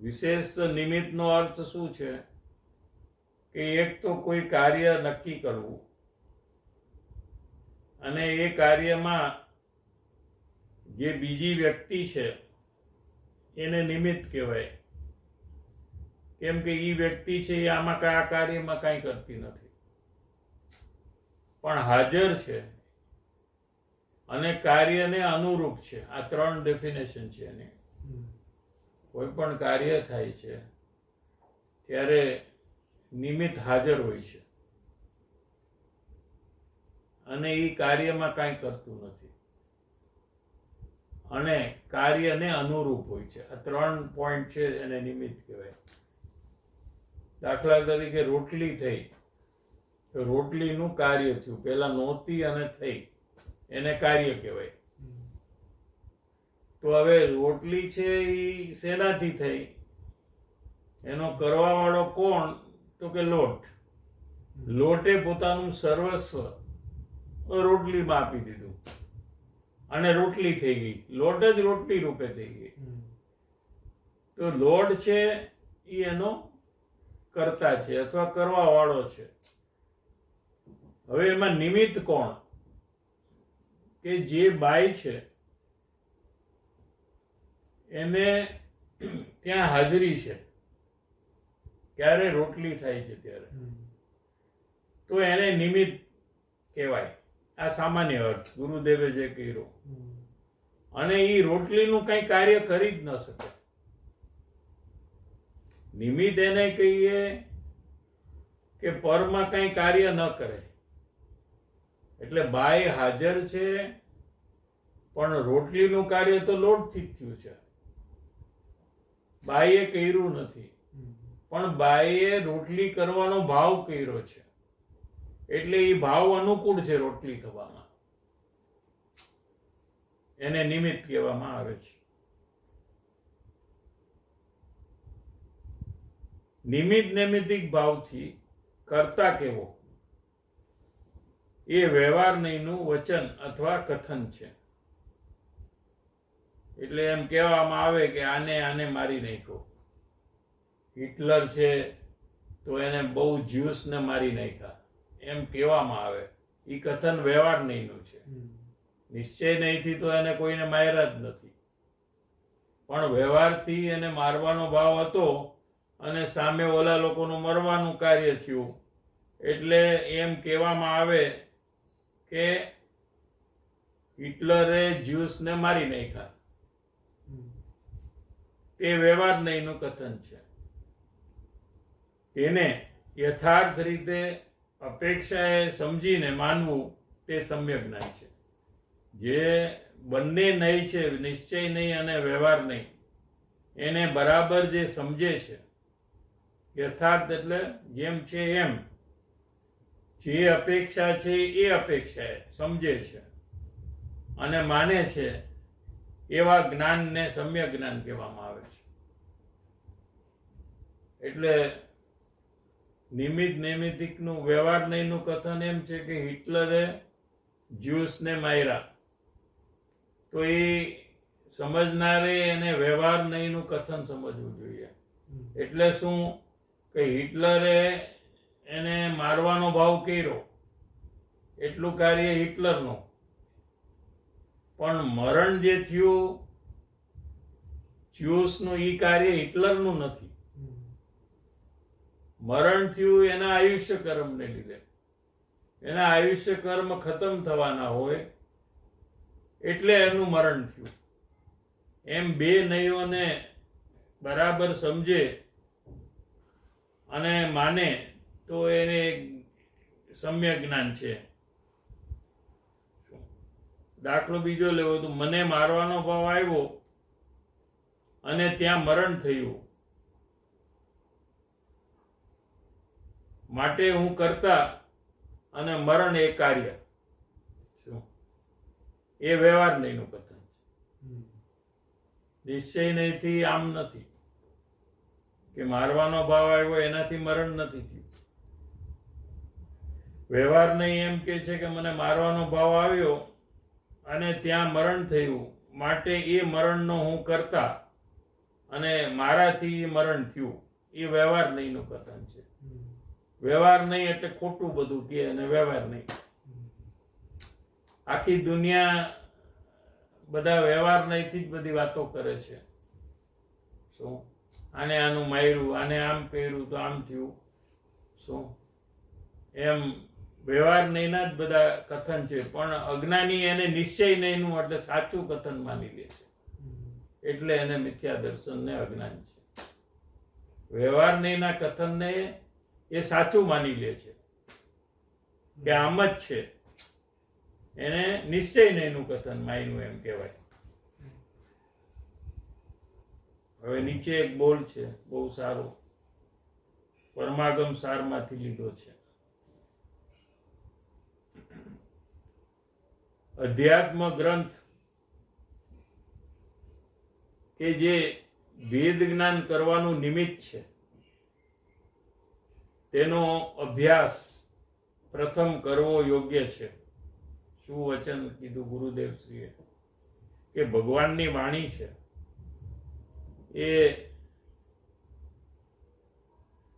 વિશેષ નિમિત્તનો અર્થ શું છે? કે એક તો કોઈ કાર્ય નક્કી કરવું અને એ કાર્યમાં જે બીજી વ્યક્તિ છે એને નિમિત્ત કહેવાય. કેમ કે એ વ્યક્તિ છે એ આમાં આ કાર્યમાં કાંઈ કરતી નથી પણ હાજર છે અને કાર્યને અનુરૂપ છે. આ ત્રણ ડેફિનેશન છે એની. કોઈ પણ કાર્ય થાય છે ત્યારે નિમિત્ત હાજર હોય છે અને એ કાર્યમાં કાંઈ કરતું નથી અને કાર્યને અનુરૂપ હોય છે. આ ત્રણ પોઈન્ટ છે એને નિમિત્ત કહેવાય. દાખલા તરીકે રોટલી થઈ તો રોટલીનું કાર્ય થયું. પહેલા નહોતી અને થઈ એને કાર્ય કહેવાય. તો હવે રોટલી છે એ શેનાથી થઈ? એનો કરવા વાળો કોણ? તો કે લોટ. લોટે પોતાનું સર્વસ્વ રોટલીમાં આપી દીધું અને રોટલી થઈ ગઈ. લોટ જ રોટલી રૂપે થઈ ગઈ. તો લોટ છે એ એનો કરતા છે અથવા કરવા વાળો છે. હવે એમાં નિમિત્ત કોણ? કે જે બાઈ છે એને ત્યાં હાજરી છે ક્યારે રોટલી થાય છે ત્યારે, તો એને નિમિત્ત કહેવાય. આ સામાન્ય અર્થ ગુરુદેવે જે કર્યો. અને એ રોટલીનું કઈ કાર્ય કરી જ ન શકે. નિમિત્ત એને કહીએ કે પરમાં કઈ કાર્ય ન કરે. એટલે બાઈ હાજર છે પણ રોટલીનું કાર્ય તો લોટથી જ થયું છે. બાઈએ કર્યું નથી પણ બાઈએ રોટલી કરવાનો ભાવ કર્યો છે. એટલે એ ભાવ અનુકૂળ છે રોટલી થવામાં. એને નિમિત્ત કહેવામાં આવે છે. નિમિત્ત નૈમિત્તિક ભાવથી કરતા કેવો એ વ્યવહાર નહીંનું વચન અથવા કથન છે. એટલે એમ કહેવામાં આવે કે આને મારી નાખ્યો. હિટલર છે તો એને બહુ જ્યુસને મારી નાખ્યા એમ કહેવામાં આવે. એ કથન વ્યવહાર નહીંનું છે. નિશ્ચય નહીંથી તો એને કોઈને માર્યા જ નથી, પણ વ્યવહારથી એને મારવાનો ભાવ હતો અને સામે ઓલા લોકોનું મરવાનું કાર્ય થયું. એટલે એમ કહેવામાં આવે કે હિટલરે જ્યુસને મારી નાખ્યા. તે વ્યવહાર નહીંનું કથન છે. તેને યથાર્થ રીતે અપેક્ષાએ સમજીને માનવું તે સમ્યક જ્ઞાન છે. જે બંને નહીં છે, નિશ્ચય નહીં અને વ્યવહાર નહીં, એને બરાબર જે સમજે છે, યથાર્થ એટલે જેમ છે એમ, જે અપેક્ષા છે એ અપેક્ષાએ સમજે છે અને માને છે, એવા જ્ઞાનને સમ્યક જ્ઞાન કહેવામાં આવે છે. એટલે નિમિત્ત નૈમિત્તિકનું વ્યવહાર નહીંનું કથન એમ છે કે હિટલરે જ્યુસને માર્યા, તો એ સમજનારે એને વ્યવહાર નહીંનું કથન સમજવું જોઈએ. એટલે શું કે હિટલરે એને મારવાનો ભાવ કર્યો, એટલું કાર્ય હિટલરનું, પણ મરણ જે થયું જ્યુસનું એ કાર્ય હિટલરનું નથી. મરણ થયું એના આયુષ્ય કર્મને લીધે. એના આયુષ્ય કર્મ ખતમ થવાના હોય એટલે એનું મરણ થયું. એમ બે નહીઓને બરાબર સમજે અને માને તો એને સમ્યક જ્ઞાન છે. દાખલો બીજો લેવો તો મને મારવાનો ભાવ આવ્યો અને ત્યાં મરણ થયું, માટે હું કરતા અને મરણ એ કાર્ય. શું એ વ્યવહાર નહીંનું કથન છે. નિશ્ચય નહીંથી આમ નથી કે મારવાનો ભાવ આવ્યો એનાથી મરણ નથી થયું. વ્યવહાર નહીં એમ કે છે કે મને મારવાનો ભાવ આવ્યો અને ત્યાં મરણ થયું, માટે એ મરણનો હું કરતા અને મારાથી મરણ થયું. એ વ્યવહાર નહીંનું કથન છે. વ્યવહાર નહીં એટલે ખોટું બધું કે, અને વ્યવહાર નહીં. આખી દુનિયા બધા વ્યવહાર નહીંથી જ બધી વાતો કરે છે. શું આને આનું માર્યું, આને આમ કર્યું તો આમ થયું. શું એમ વ્યવહાર નહીંના જ બધા કથન છે, પણ અજ્ઞાની એને નિશ્ચય નહીંનું એટલે સાચું કથન માની લે છે. એટલે એને મિથ્યા દર્શનને અજ્ઞાન છે. વ્યવહાર નહીંના કથનને એ સાચું માની લે છે કે આમ જ છે, એને નિશ્ચય નહીંનું કથન માન્યું એમ કહેવાય. હવે નીચે એક બોલ છે બહુ સારો, પરમાગમ સારમાંથી લીધો છે. અધ્યાત્મ ગ્રંથ કે જે વેદ જ્ઞાન કરવાનું નિમિત્ત છે, તેનો અભ્યાસ પ્રથમ કરવો યોગ્ય છે. શું વચન કીધું ગુરુદેવશ્રીએ કે ભગવાનની વાણી છે એ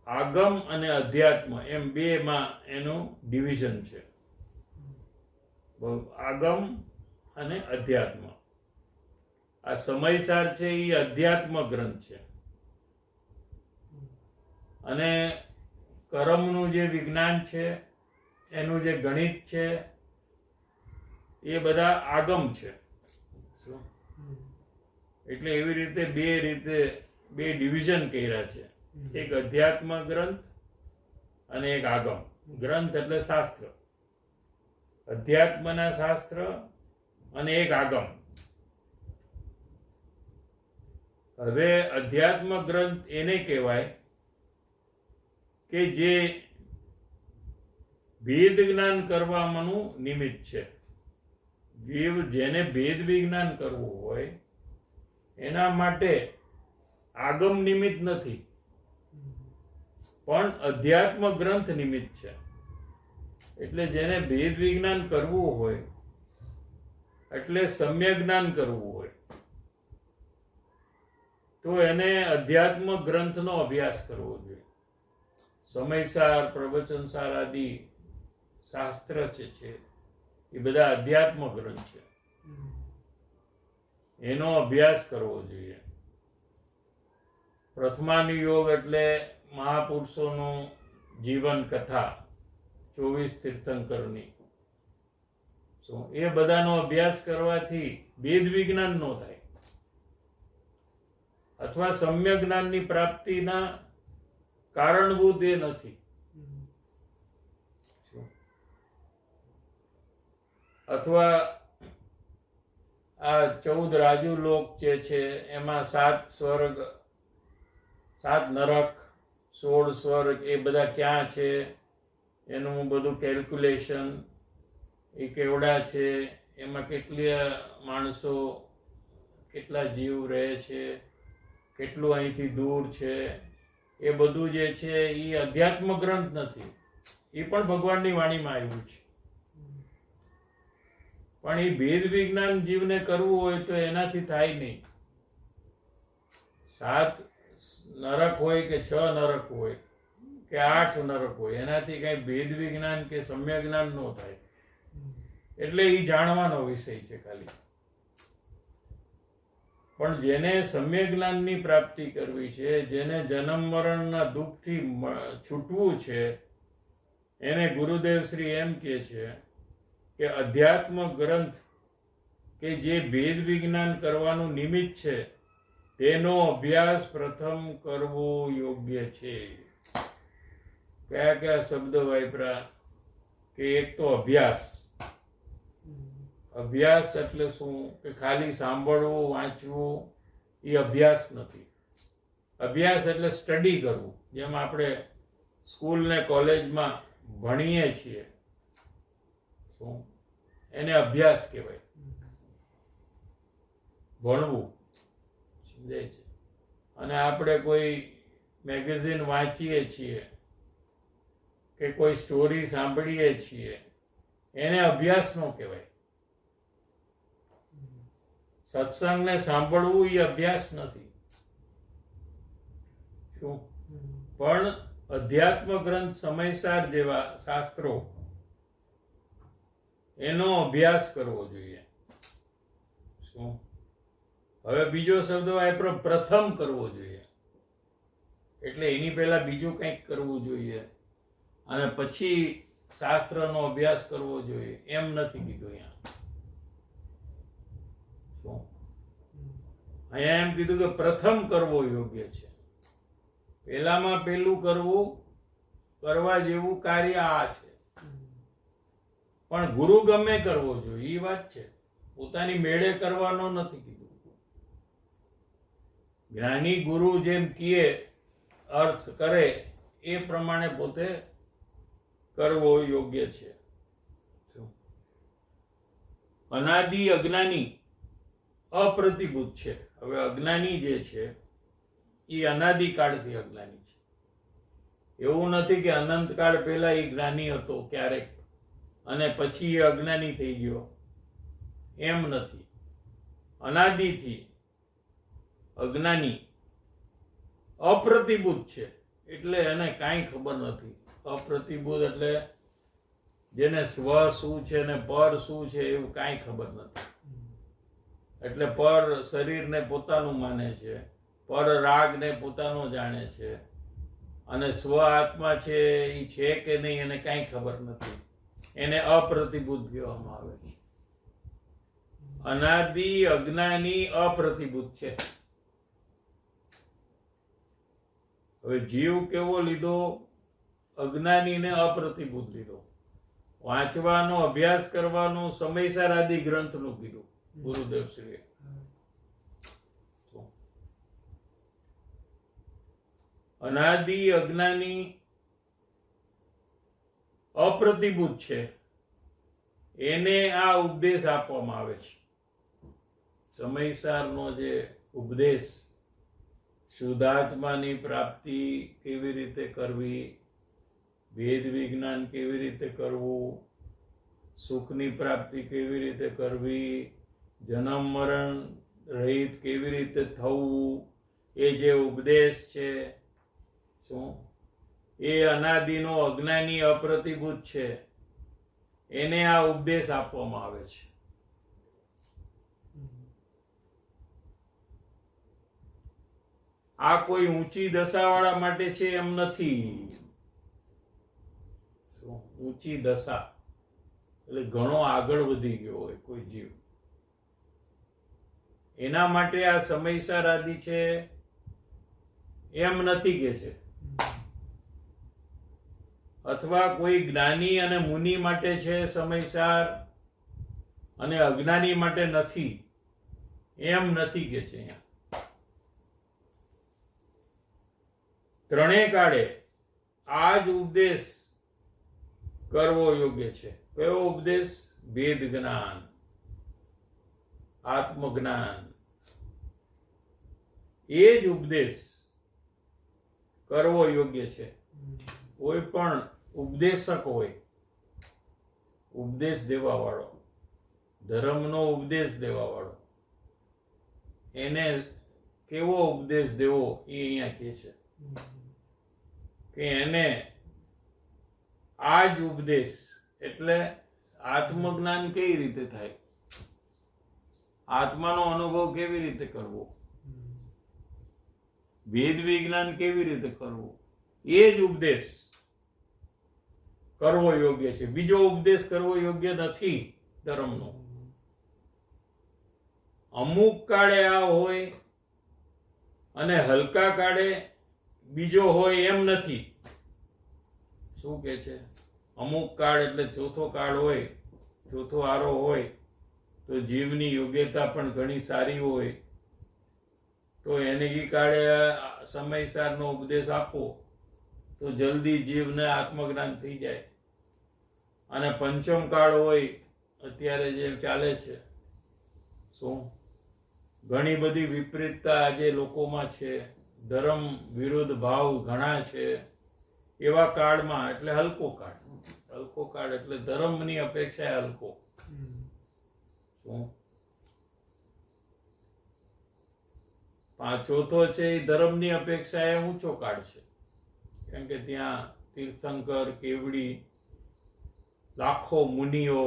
આગમ અને અધ્યાત્મ એમ બેમાં એનું ડિવિઝન છે. આગમ અને અધ્યાત્મ. આ સમયસાર છે એ અધ્યાત્મ ગ્રંથ છે, અને કર્મનું જે વિજ્ઞાન છે, એનું જે ગણિત છે, એ બધા આગમ છે. એટલે એવી રીતે બે ડિવિઝન કર્યા છે. એક અધ્યાત્મ ગ્રંથ અને એક આગમ ગ્રંથ એટલે શાસ્ત્ર. અધ્યાત્મના શાસ્ત્ર અને એક આગમ. હવે અધ્યાત્મ ગ્રંથ એને કહેવાય કે જે ભેદ જ્ઞાન કરવાનું નિમિત્ત છે. જેને ભેદ વિજ્ઞાન કરવું હોય એના માટે આગમ નિમિત્ત નથી, પણ અધ્યાત્મ ગ્રંથ નિમિત્ત છે. એટલે જેને ભેદ વિજ્ઞાન કરવું હોય, એટલે સમ્યક જ્ઞાન કરવું હોય, તો એને અધ્યાત્મ ગ્રંથનો અભ્યાસ કરવો જોઈએ. સમયસાર, પ્રવચનસાર આદિ શાસ્ત્ર છે એ બધા અધ્યાત્મ ગ્રંથ છે, એનો અભ્યાસ કરવો જોઈએ. પ્રથમાનુયોગ એટલે મહાપુરુષોનું જીવન કથા, 24 તીર્થંકરની, એ બધાનો અભ્યાસ કરવાથી વેદ વિજ્ઞાન નો થાય અથવા સમ્યક જ્ઞાનની પ્રાપ્તિના કારણભૂત એ નથી. અથવા આ 14 રાજુલોક જે છે એમાં 7 સ્વર્ગ, 7 નરક, 16 સ્વર્ગ, એ બધા ક્યાં છે એનું બધું કેલ્ક્યુલેશન, એ કેવડા છે, એમાં કેટલી માણસો, કેટલા જીવ રહે છે, કેટલું અહીંથી દૂર છે, એ બધું જે છે એ અધ્યાત્મ ગ્રંથ નથી. એ પણ ભગવાનની વાણીમાં આવ્યું છે. પણ એ ભેદ વિજ્ઞાન જીવને કરવું હોય તો એનાથી થાય નહીં. 7 નરક હોય કે 6 નરક હોય કે 8 નરક હોય, એનાથી કઈ ભેદ વિજ્ઞાન કે સમ્યક જ્ઞાન ન થાય. એટલે એ જાણવાનો વિષય છે ખાલી. પણ જેને સમ્યક જ્ઞાનની પ્રાપ્તિ કરવી છે, જેને જન્મ મરણના દુઃખથી છૂટવું છે, એને ગુરુદેવ શ્રી એમ કહે છે કે અધ્યાત્મ ગ્રંથ કે જે ભેદ વિજ્ઞાન કરવાનું નિમિત્ત છે તેનો અભ્યાસ પ્રથમ કરવો યોગ્ય છે. કયા કયા શબ્દ વાપર્યા? કે એક તો અભ્યાસ. અભ્યાસ એટલે શું? કે ખાલી સાંભળવું, વાંચવું એ અભ્યાસ નથી. અભ્યાસ એટલે સ્ટડી કરવું. જેમ આપણે સ્કૂલ ને કોલેજમાં ભણીએ છીએ, શું એને અભ્યાસ કહેવાય. ભણવું સમજાય છે. અને આપણે કોઈ મેગેઝિન વાંચીએ છીએ કે કોઈ સ્ટોરી સાંભળીએ છીએ, એને અભ્યાસ ન કહેવાય. સત્સંગને સાંભળવું એ અભ્યાસ નથી. શું? પણ અધ્યાત્મ ગ્રંથ, સમયસાર જેવા શાસ્ત્રો, એનો અભ્યાસ કરવો જોઈએ. શું? હવે બીજો શબ્દ વાપરો, પ્રથમ કરવો જોઈએ. એટલે એની પહેલા બીજું કંઈક કરવું જોઈએ અને પછી શાસ્ત્રનો અભ્યાસ કરવો જોઈએ, એમ નથી કીધું. અહીંયા એમ કીધું કે પ્રથમ કરવો યોગ્ય છે. પહેલામાં પહેલું કરવું, કરવા જેવું કાર્ય આ છે. પણ ગુરુ ગમે કરવો જોઈએ, એ વાત છે. પોતાની મેળે કરવાનો નથી કીધું. જ્ઞાની ગુરુ જેમ કહે, અર્થ કરે એ પ્રમાણે પોતે કરવો યોગ્ય છે. અનાદિ અજ્ઞાની અપ્રતિભૂત છે. હવે અજ્ઞાની જે છે એ અનાદિકાળથી અજ્ઞાની છે. એવું નથી કે અનંતકાળ પહેલા એ જ્ઞાની હતો ક્યારેક અને પછી એ અજ્ઞાની થઈ ગયો, એમ નથી. અનાદિથી અજ્ઞાની અપ્રતિભૂત છે. એટલે એને કાંઈ ખબર નથી. અપ્રતિભૂત એટલે જેને સ્વ શું છે ને પર શું છે એવું કાંઈ ખબર નથી. એટલે પર શરીરને પોતાનું માને છે, પર રાગને પોતાનો જાણે છે, અને સ્વ આત્મા છે એ છે કે નહીં એને કાંઈ ખબર નથી. એને અપ્રતિભૂત કહેવામાં આવે છે. અનાદિ અજ્ઞાની અપ્રતિભૂત છે. હવે જીવ કેવો લીધો? અજ્ઞાનીને અપ્રતિભૂત લીધો. વાંચવાનો, અભ્યાસ કરવાનું સમયસાર આદિ ગ્રંથનું કીધું ગુરુદેવ શ્રીએ. અનાદિ અજ્ઞાની અપ્રતિભૂત છે, એને આ ઉપદેશ આપવામાં આવે છે. સમયસારનો જે ઉપદેશ, શુદ્ધાત્માની પ્રાપ્તિ કેવી રીતે કરવી, વેદ વિજ્ઞાન કેવી રીતે કરવું, સુખની પ્રાપ્તિ કેવી રીતે કરવી, જન્મ મરણ રહિત કેવી રીતે થવું, એ જે ઉપદેશ છે શું એ અનાદિનો અજ્ઞાની અપ્રતિભૂત છે, એને આ ઉપદેશ આપવામાં આવે છે. આ કોઈ ઊંચી દશાવાળા માટે છે એમ નથી. ઊંચી દશા એટલે ઘણો આગળ વધી ગયો હોય કોઈ જીવ, એના માટે આ સમયસાર આદિ છે એમ નથી કે છે. અથવા કોઈ જ્ઞાની અને મુનિ માટે છે સમયસાર અને અજ્ઞાની માટે નથી એમ નથી કે છે. અહીંયા ત્રણેય કાળે આ જ ઉપદેશ કરવો યોગ્ય છે. કયો ઉપદેશ? વેદ જ્ઞાન, આત્મજ્ઞાન. એ જ ઉપદેશ કરવો યોગ્ય છે. કોઈ પણ ઉપદેશક હોય, ઉપદેશ દેવા વાળો, ધર્મનો ઉપદેશ દેવા વાળો, એને કેવો ઉપદેશ દેવો એ અહીંયા કહે છે કે એને આ જ ઉપદેશ એટલે આત્મજ્ઞાન કેવી રીતે થાય, આત્માનો અનુભવ કેવી રીતે કરવો, વેદ વિજ્ઞાન કેવી રીતે કરવું, એ જ ઉપદેશ કરવો યોગ્ય છે. બીજો ઉપદેશ કરવો યોગ્ય નથી ધર્મનો. અમુક કાળે આ હોય અને હલકા કાળે બીજો હોય એમ નથી. શું કે છે? અમુક કાળ એટલે ચોથો કાળ હોય, ચોથો આરો હોય તો જીવની યોગ્યતા પણ ઘણી સારી હોય તો એને એ કાળે સમયસારનો ઉપદેશ આપો તો જલ્દી જીવને આત્મજ્ઞાન થઈ જાય. અને પંચમ કાળ હોય અત્યારે જે ચાલે છે, શું ઘણી બધી વિપરીતતા આજે લોકોમાં છે, ધર્મ વિરુદ્ધ ભાવ ઘણા છે, એવા કાળમાં એટલે હલકો કાળ. હલકો કાળ એટલે ધર્મની અપેક્ષા હલકો. શું ચોથો છે એ ધર્મની અપેક્ષા એ ઊંચો કાળ છે. કેમ કે ત્યાં તીર્થંકર, કેવડી, લાખો મુનિઓ,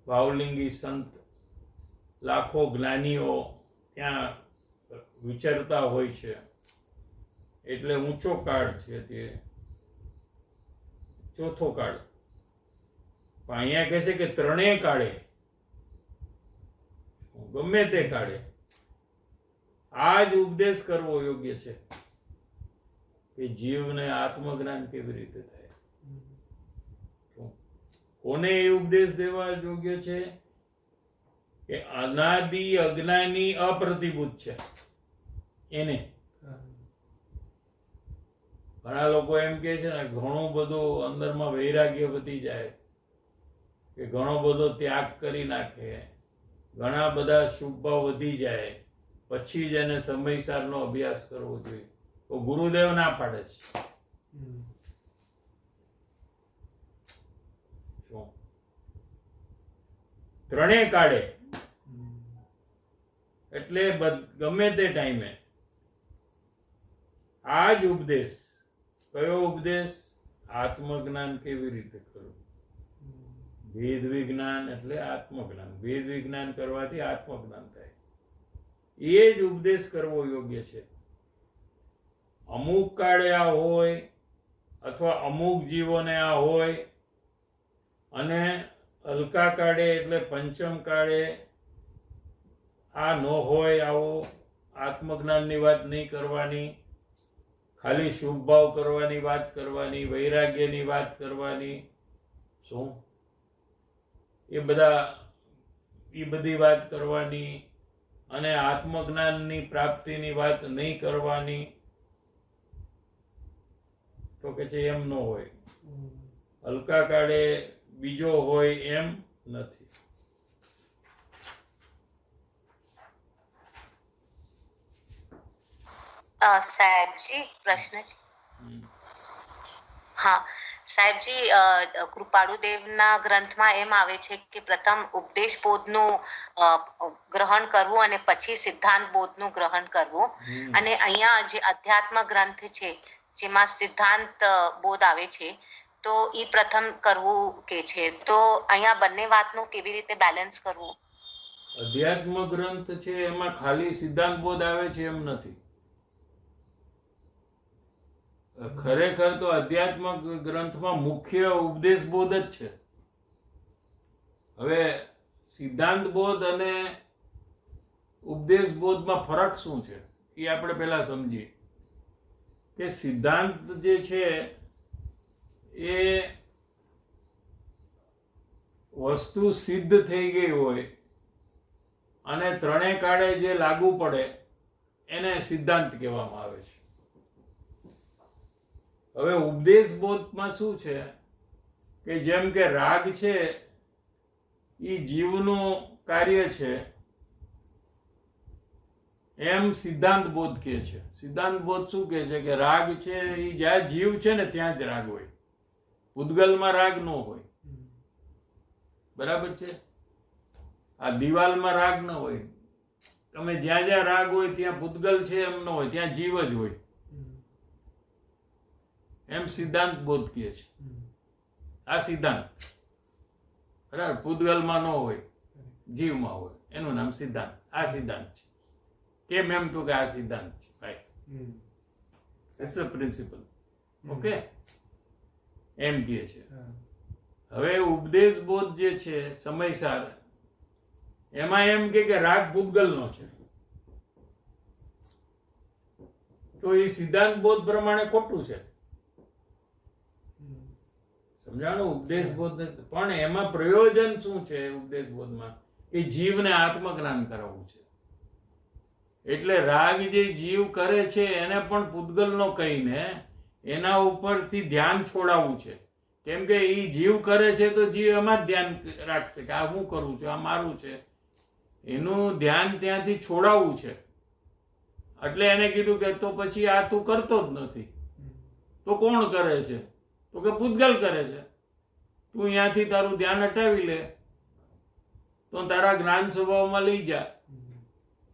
ભાવલિંગી સંત, લાખો જ્ઞાનીઓ ત્યાં વિચરતા હોય છે. એટલે ઊંચો કાળ છે તે ચોથો કાળ. પણ અહીંયા કહે છે કે ત્રણેય કાળે, ગમે તે કાળે આ જ ઉપદેશ કરવો યોગ્ય છે કે જીવને આત્મજ્ઞાન કેવી રીતે થાય. કોને એ ઉપદેશ દેવા યોગ્ય છે કે અનાદિ અજ્ઞાની અપ્રતિભૂત છે એને. ઘણા લોકો એમ કે છે ને ઘણું બધું અંદરમાં વૈરાગ્ય વધી જાય, કે ઘણો બધો ત્યાગ કરી નાખે, ઘણા બધા શુભ ભાવ વધી જાય, પછી જ એને સમયસારનો અભ્યાસ કરવો જોઈએ. તો ગુરુદેવ ના પાડે છે. શું ત્રણેય કાળે એટલે ગમે તે ટાઈમે આ જ ઉપદેશ. કયો ઉપદેશ? આત્મજ્ઞાન કેવી રીતે કરવું. વેદ વિજ્ઞાન એટલે આત્મજ્ઞાન. વેદ વિજ્ઞાન કરવાથી આત્મજ્ઞાન થાય. એ જ ઉપદેશ કરવો યોગ્ય છે. અમુક કાળે આ હોય અથવા અમુક જીવોને આ હોય, અને હલકા કાળે એટલે પંચમ કાળે આ ન હોય. આવો આત્મજ્ઞાનની વાત નહીં કરવાની, ખાલી શુભ ભાવ કરવાની વાત કરવાની, વૈરાગ્યની વાત કરવાની. શું એ બધી વાત કરવાની, અને આત્મજ્ઞાનની પ્રાપ્તિની વાત નહીં કરવાની. તો કે છે એમ ન હોય. હલકા કાળે બીજો હોય એમ નથી. સાહેબજી પ્રશ્ન છે. હા સાહેબજી, કૃપાળુદેવના ગ્રંથમાં એમ આવે છે કે પ્રથમ ઉપદેશ બોધનું ગ્રહણ કરવું અને પછી સિદ્ધાંત બોધનું ગ્રહણ કરવું. અને અહીંયા જે અધ્યાત્મ ગ્રંથ છે જેમાં સિદ્ધાંત બોધ આવે છે તો એ પ્રથમ કરવું કે છે. તો અહીંયા બંને વાતનું કેવી રીતે બેલેન્સ કરવું? અધ્યાત્મ ગ્રંથ છે એમાં ખાલી સિદ્ધાંત બોધ આવે છે એમ નથી. ખરેખર તો અધ્યાત્મ ગ્રંથમાં મુખ્ય ઉપદેશ બોધ જ છે. હવે સિદ્ધાંત બોધ અને ઉપદેશ બોધમાં ફરક શું છે એ આપણે પહેલા સમજીએ કે સિદ્ધાંત જે છે એ વસ્તુ સિદ્ધ થઈ ગઈ હોય અને ત્રણેય કાળે જે લાગુ પડે એને સિદ્ધાંત કહેવામાં આવે છે. હવે ઉપદેશ બોધમાં શું છે કે જેમ કે રાગ છે એ જીવનું કાર્ય છે એમ સિદ્ધાંત બોધ કહે છે. સિદ્ધાંત બોધ શું કહે છે કે રાગ છે એ જ્યાં જીવ છે ને ત્યાં જ રાગ હોય, પૂતગલમાં રાગ ન હોય. બરાબર છે? આ દિવાલમાં રાગ ન હોય, તમે જ્યાં જ્યાં રાગ હોય ત્યાં પૂતગલ છે એમ ન હોય, ત્યાં જીવ જ હોય. એમ સિદ્ધાંત બોધ કહે છે. આ સિદ્ધાંત બરાબર પૂતગલમાં ન હોય, જીવમાં હોય, એનું નામ સિદ્ધાંત. આ સિદ્ધાંત છે. કેમ એમ તો કે આ સિદ્ધાંત છે ભાઈ, ઇટ્સ અ પ્રિન્સિપલ. ઓકે, એમ કહે છે. હવે ઉપદેશ બોધ જે છે સમયસાર, એમાં એમ કે રાગ પૂતગલનો છે, તો એ સિદ્ધાંત બોધ પ્રમાણે ખોટું છે. સમજાણું? ઉપદેશ બોધ પણ એમાં પ્રયોજન શું છે? ઉપદેશ બોધમાં કે જીવને આત્મજ્ઞાન કરાવવું છે. એટલે રાગ જે જીવ કરે છે એને પણ પૂતગલનો કહીને એના ઉપરથી ધ્યાન છોડાવવું છે. કેમ કે એ જીવ કરે છે તો જીવ એમાં જ ધ્યાન રાખશે કે આ હું કરું છું, આ મારું છે. એનું ધ્યાન ત્યાંથી છોડાવવું છે. એટલે એને કીધું કે તો પછી આ તું કરતો જ નથી, તો કોણ કરે છે? તો કે પૂતગલ કરે છે. તું અહીંયાથી તારું ધ્યાન હટાવી લે તો તારા જ્ઞાન સ્વભાવમાં લઈ જા.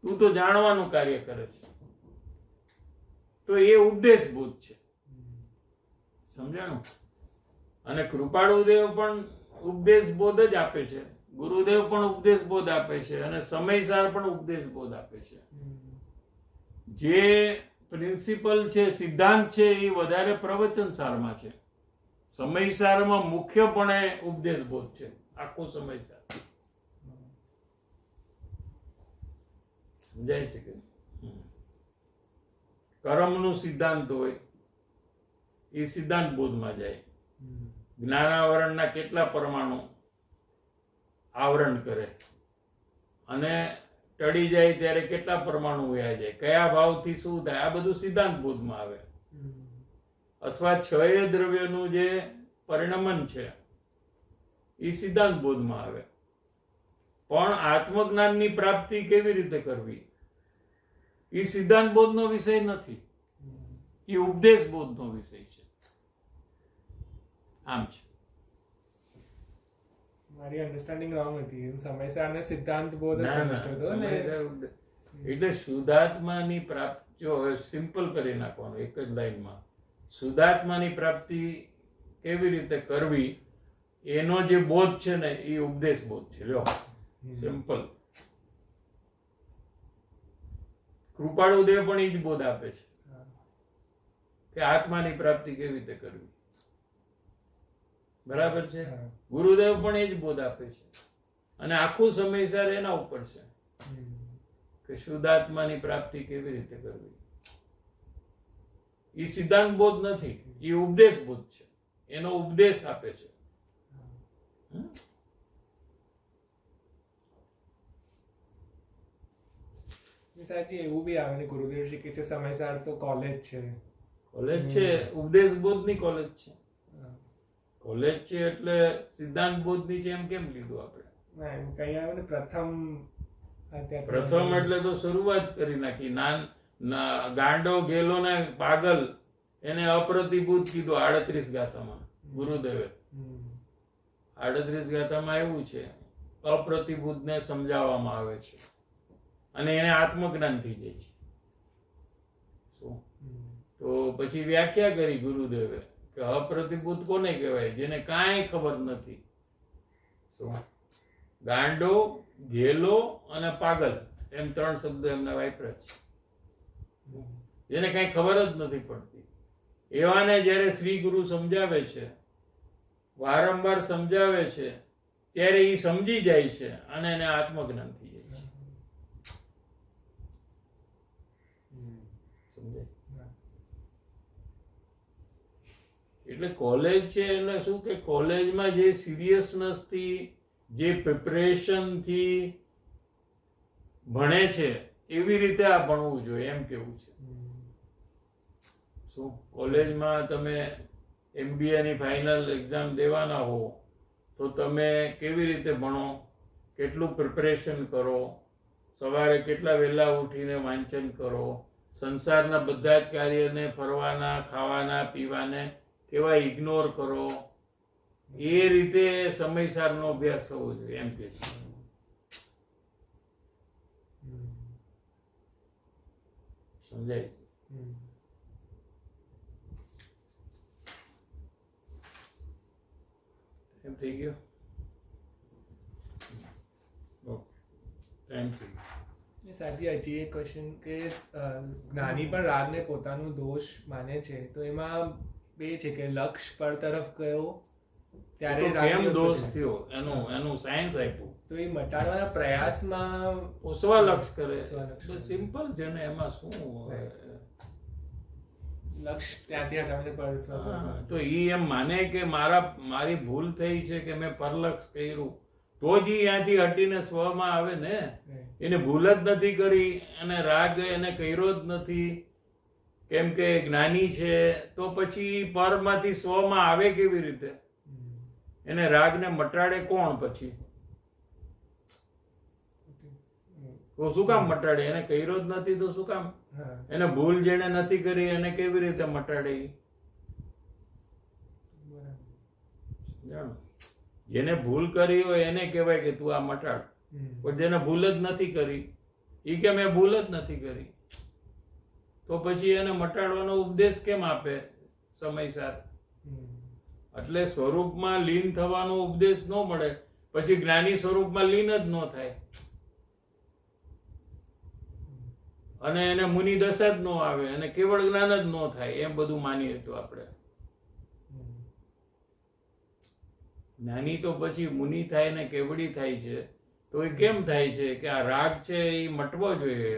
તું તો જાણવાનું કાર્ય કરે છે. તો એ ઉપદેશ બોધ છે. સમજાણું? અને કૃપાળુદેવ પણ ઉપદેશ બોધ જ આપે છે, ગુરુદેવ પણ ઉપદેશ બોધ આપે છે, અને સમયસાર પણ ઉપદેશ બોધ આપે છે. જે પ્રિન્સિપલ છે, સિદ્ધાંત છે, એ વધારે પ્રવચન સારમાં છે. સમયસારમાં મુખ્યપણે ઉપદેશ બોધ છે. આખું સમયસાર સમજાય છે કે કર્મનું સિદ્ધાંત હોય એ સિદ્ધાંત બોધમાં જાય. જ્ઞાનાવરણના કેટલા પરમાણુ આવરણ કરે અને ટળી જાય ત્યારે કેટલા પરમાણુ વયા જાય, કયા ભાવથી શું થાય, આ બધું સિદ્ધાંત બોધમાં આવે. અથવા છ દ્રવ્યનું જે પરિણમન છે એ સિદ્ધાંત બોધમાં આવે. પણ આત્મજ્ઞાનની પ્રાપ્તિ કેવી રીતે કરવી એ સિદ્ધાંત બોધનો વિષય નથી, એ ઉપદેશ બોધનો વિષય છે. આમ છે. મારી અન્ડરસ્ટેન્ડિંગ રોંગ હતી. સમયસાર અને સિદ્ધાંત બોધ જ સમજતો હતો ને. એટલે શુદ્ધાત્માની પ્રાપ્તિ, જો હવે સિમ્પલ કરી નાખવાનું એક જ લાઈનમાં, શુદ્ધાત્માની પ્રાપ્તિ કેવી રીતે કરવી એનો જે બોધ છે ને એ ઉપદેશ બોધ છે. લ્યો, સિમ્પલ. કૃપાળુદેવ પણ એ જ બોધ આપે છે કે આત્માની પ્રાપ્તિ કેવી રીતે કરવી. બરાબર છે? ગુરુદેવ પણ એ જ બોધ આપે છે. અને આખું સમયસર એના ઉપર છે કે શુદ્ધાત્માની પ્રાપ્તિ કેવી રીતે કરવી. એ સિદ્ધાંત બોધ નથી, એ ઉપદેશ બોધ છે. એનો ઉપદેશ આપે છે. સાચી એવું બી આવે ને, ગુરુદેવજી કે છે સમયસાર તો કોલેજ છે. કોલેજ છે, ઉપદેશ બોધની કોલેજ છે. કોલેજ છે એટલે સિદ્ધાંત બોધની છે એમ કેમ લીધું આપણે? ના, એમ કઈ આવે ને પ્રથમ એટલે તો શરૂઆત કરી નાખી. ગાંડો ગેલો ને પાગલ એને અપ્રતિભૂત કીધું 38 ગાથામાં. ગુરુદેવે હમ. 38 ગાથામાં આવ્યું છે અપ્રતિબુદ્ધને સમજાવવામાં આવે છે અને એને આત્મજ્ઞાન થઈ જાય છે. શું તો પછી વ્યાખ્યા કરી ગુરુદેવે કે અપ્રતિબુદ્ધ કોને કહેવાય? જેને કાંઈ ખબર નથી. શું? ગાંડો, ઘેલો અને પાગલ એમ 3 શબ્દ એમને વાપર્યા છે. જેને કાંઈ ખબર જ નથી પડતી એવાને જ્યારે શ્રી ગુરુ સમજાવે છે, વારંવાર સમજાવે છે, ત્યારે એ સમજી જાય છે અને એને આત્મજ્ઞાન થઈ જાય છે. સમજાય? એટલે કોલેજ છે એટલે શું કે કોલેજમાં જે સિરિયસનેસ થી, જે પ્રિપરેશન થી ભણે છે એવી રીતે આ ભણવું જોઈએ એમ કેવું છે. શું કોલેજમાં તમે MBA ની ફાઇનલ એક્ઝામ દેવાના હો તો તમે કેવી રીતે ભણો, કેટલું પ્રિપરેશન કરો, સવારે કેટલા વહેલા ઉઠીને વાંચન કરો, સંસારના બધા જ કાર્યને, ફરવાના, ખાવાના, પીવાને કેવા ઇગ્નોર કરો, એ રીતે સમયસારનો અભ્યાસ થવો જોઈએ એમ કે છે. સમજાય છે? એમ થઈ ગયો? Okay, thank you. સાચી હજી એક ક્વેશ્ચન કે જ્ઞાની પણ રાગને પોતાનું દોષ માને છે, તો એમાં બે છે કે લક્ષ પર તરફ ગયો ત્યારે તો કેમ દોષ થયો એનું સાયન્સ આપ્યું. તો એ મટાડવાના પ્રયાસમાં સ્વલક્ષ કરે. સ્વલક્ષ. સિમ્પલ છે ને, એમાં શું લક્ષ ત્યાંથી હટાવીને પરસ્વ હા, તો ઈ એમ માને કે મારી ભૂલ થઈ છે કે મેં પરલક્ષ કર્યું તો જ ઈ ત્યાંથી હટીને સ્વમાં આવે ને. એને ભૂલ જ નથી કરી અને રાગ એને કર્યો જ નથી કેમ કે જ્ઞાની છે, તો પછી પરમાંથી સ્વમાં આવે કેવી રીતે? એને રાગને મટાડે કોણ? પછી તો શું કામ મટાડે? એને કર્યો જ નથી તો શું કામ? એને ભૂલ જેને નથી કરી એને કેવી રીતે મટાડે? જાણો, જેને ભૂલ કરી હોય એને કહેવાય કે તું આ મટાડ, પણ જેને ભૂલ જ નથી કરી એ કે મેં ભૂલ જ નથી કરી, તો પછી એને મટાડવાનો ઉપદેશ કેમ આપે સમયસર? એટલે સ્વરૂપમાં લીન થવાનો ઉપદેશ ન મળે, પછી જ્ઞાની સ્વરૂપમાં લીન જ ન થાય અને એને મુનિ દશા જ ન આવે અને કેવળ જ્ઞાન જ ન થાય, એમ બધું માનીએ તો આપણે. જ્ઞાની તો પછી મુનિ થાય ને કેવડી થાય છે, તો એ કેમ થાય છે કે આ રાગ છે એ મટવો જોઈએ.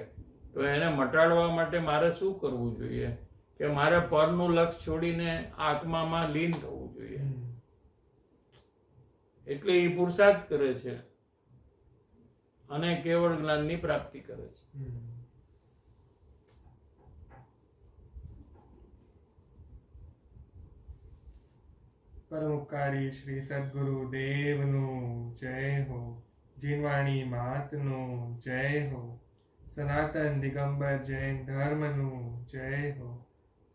તો એને મટાડવા માટે મારે શું કરવું જોઈએ? કે મારે પરનું લક્ષ છોડીને આત્મામાં લીન થવું જોઈએ. એટલે એ પુરુષાર્થ કરે છે અને કેવળ જ્ઞાનની પ્રાપ્તિ કરે છે. પરમોપકારી શ્રી સદગુરુ દેવનું જય હો. જીનવાણી માતનું જય હો. સનાતન દિગંબર જૈન ધર્મનું જય હો.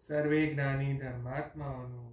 સર્વે જ્ઞાની ધર્માત્માઓનું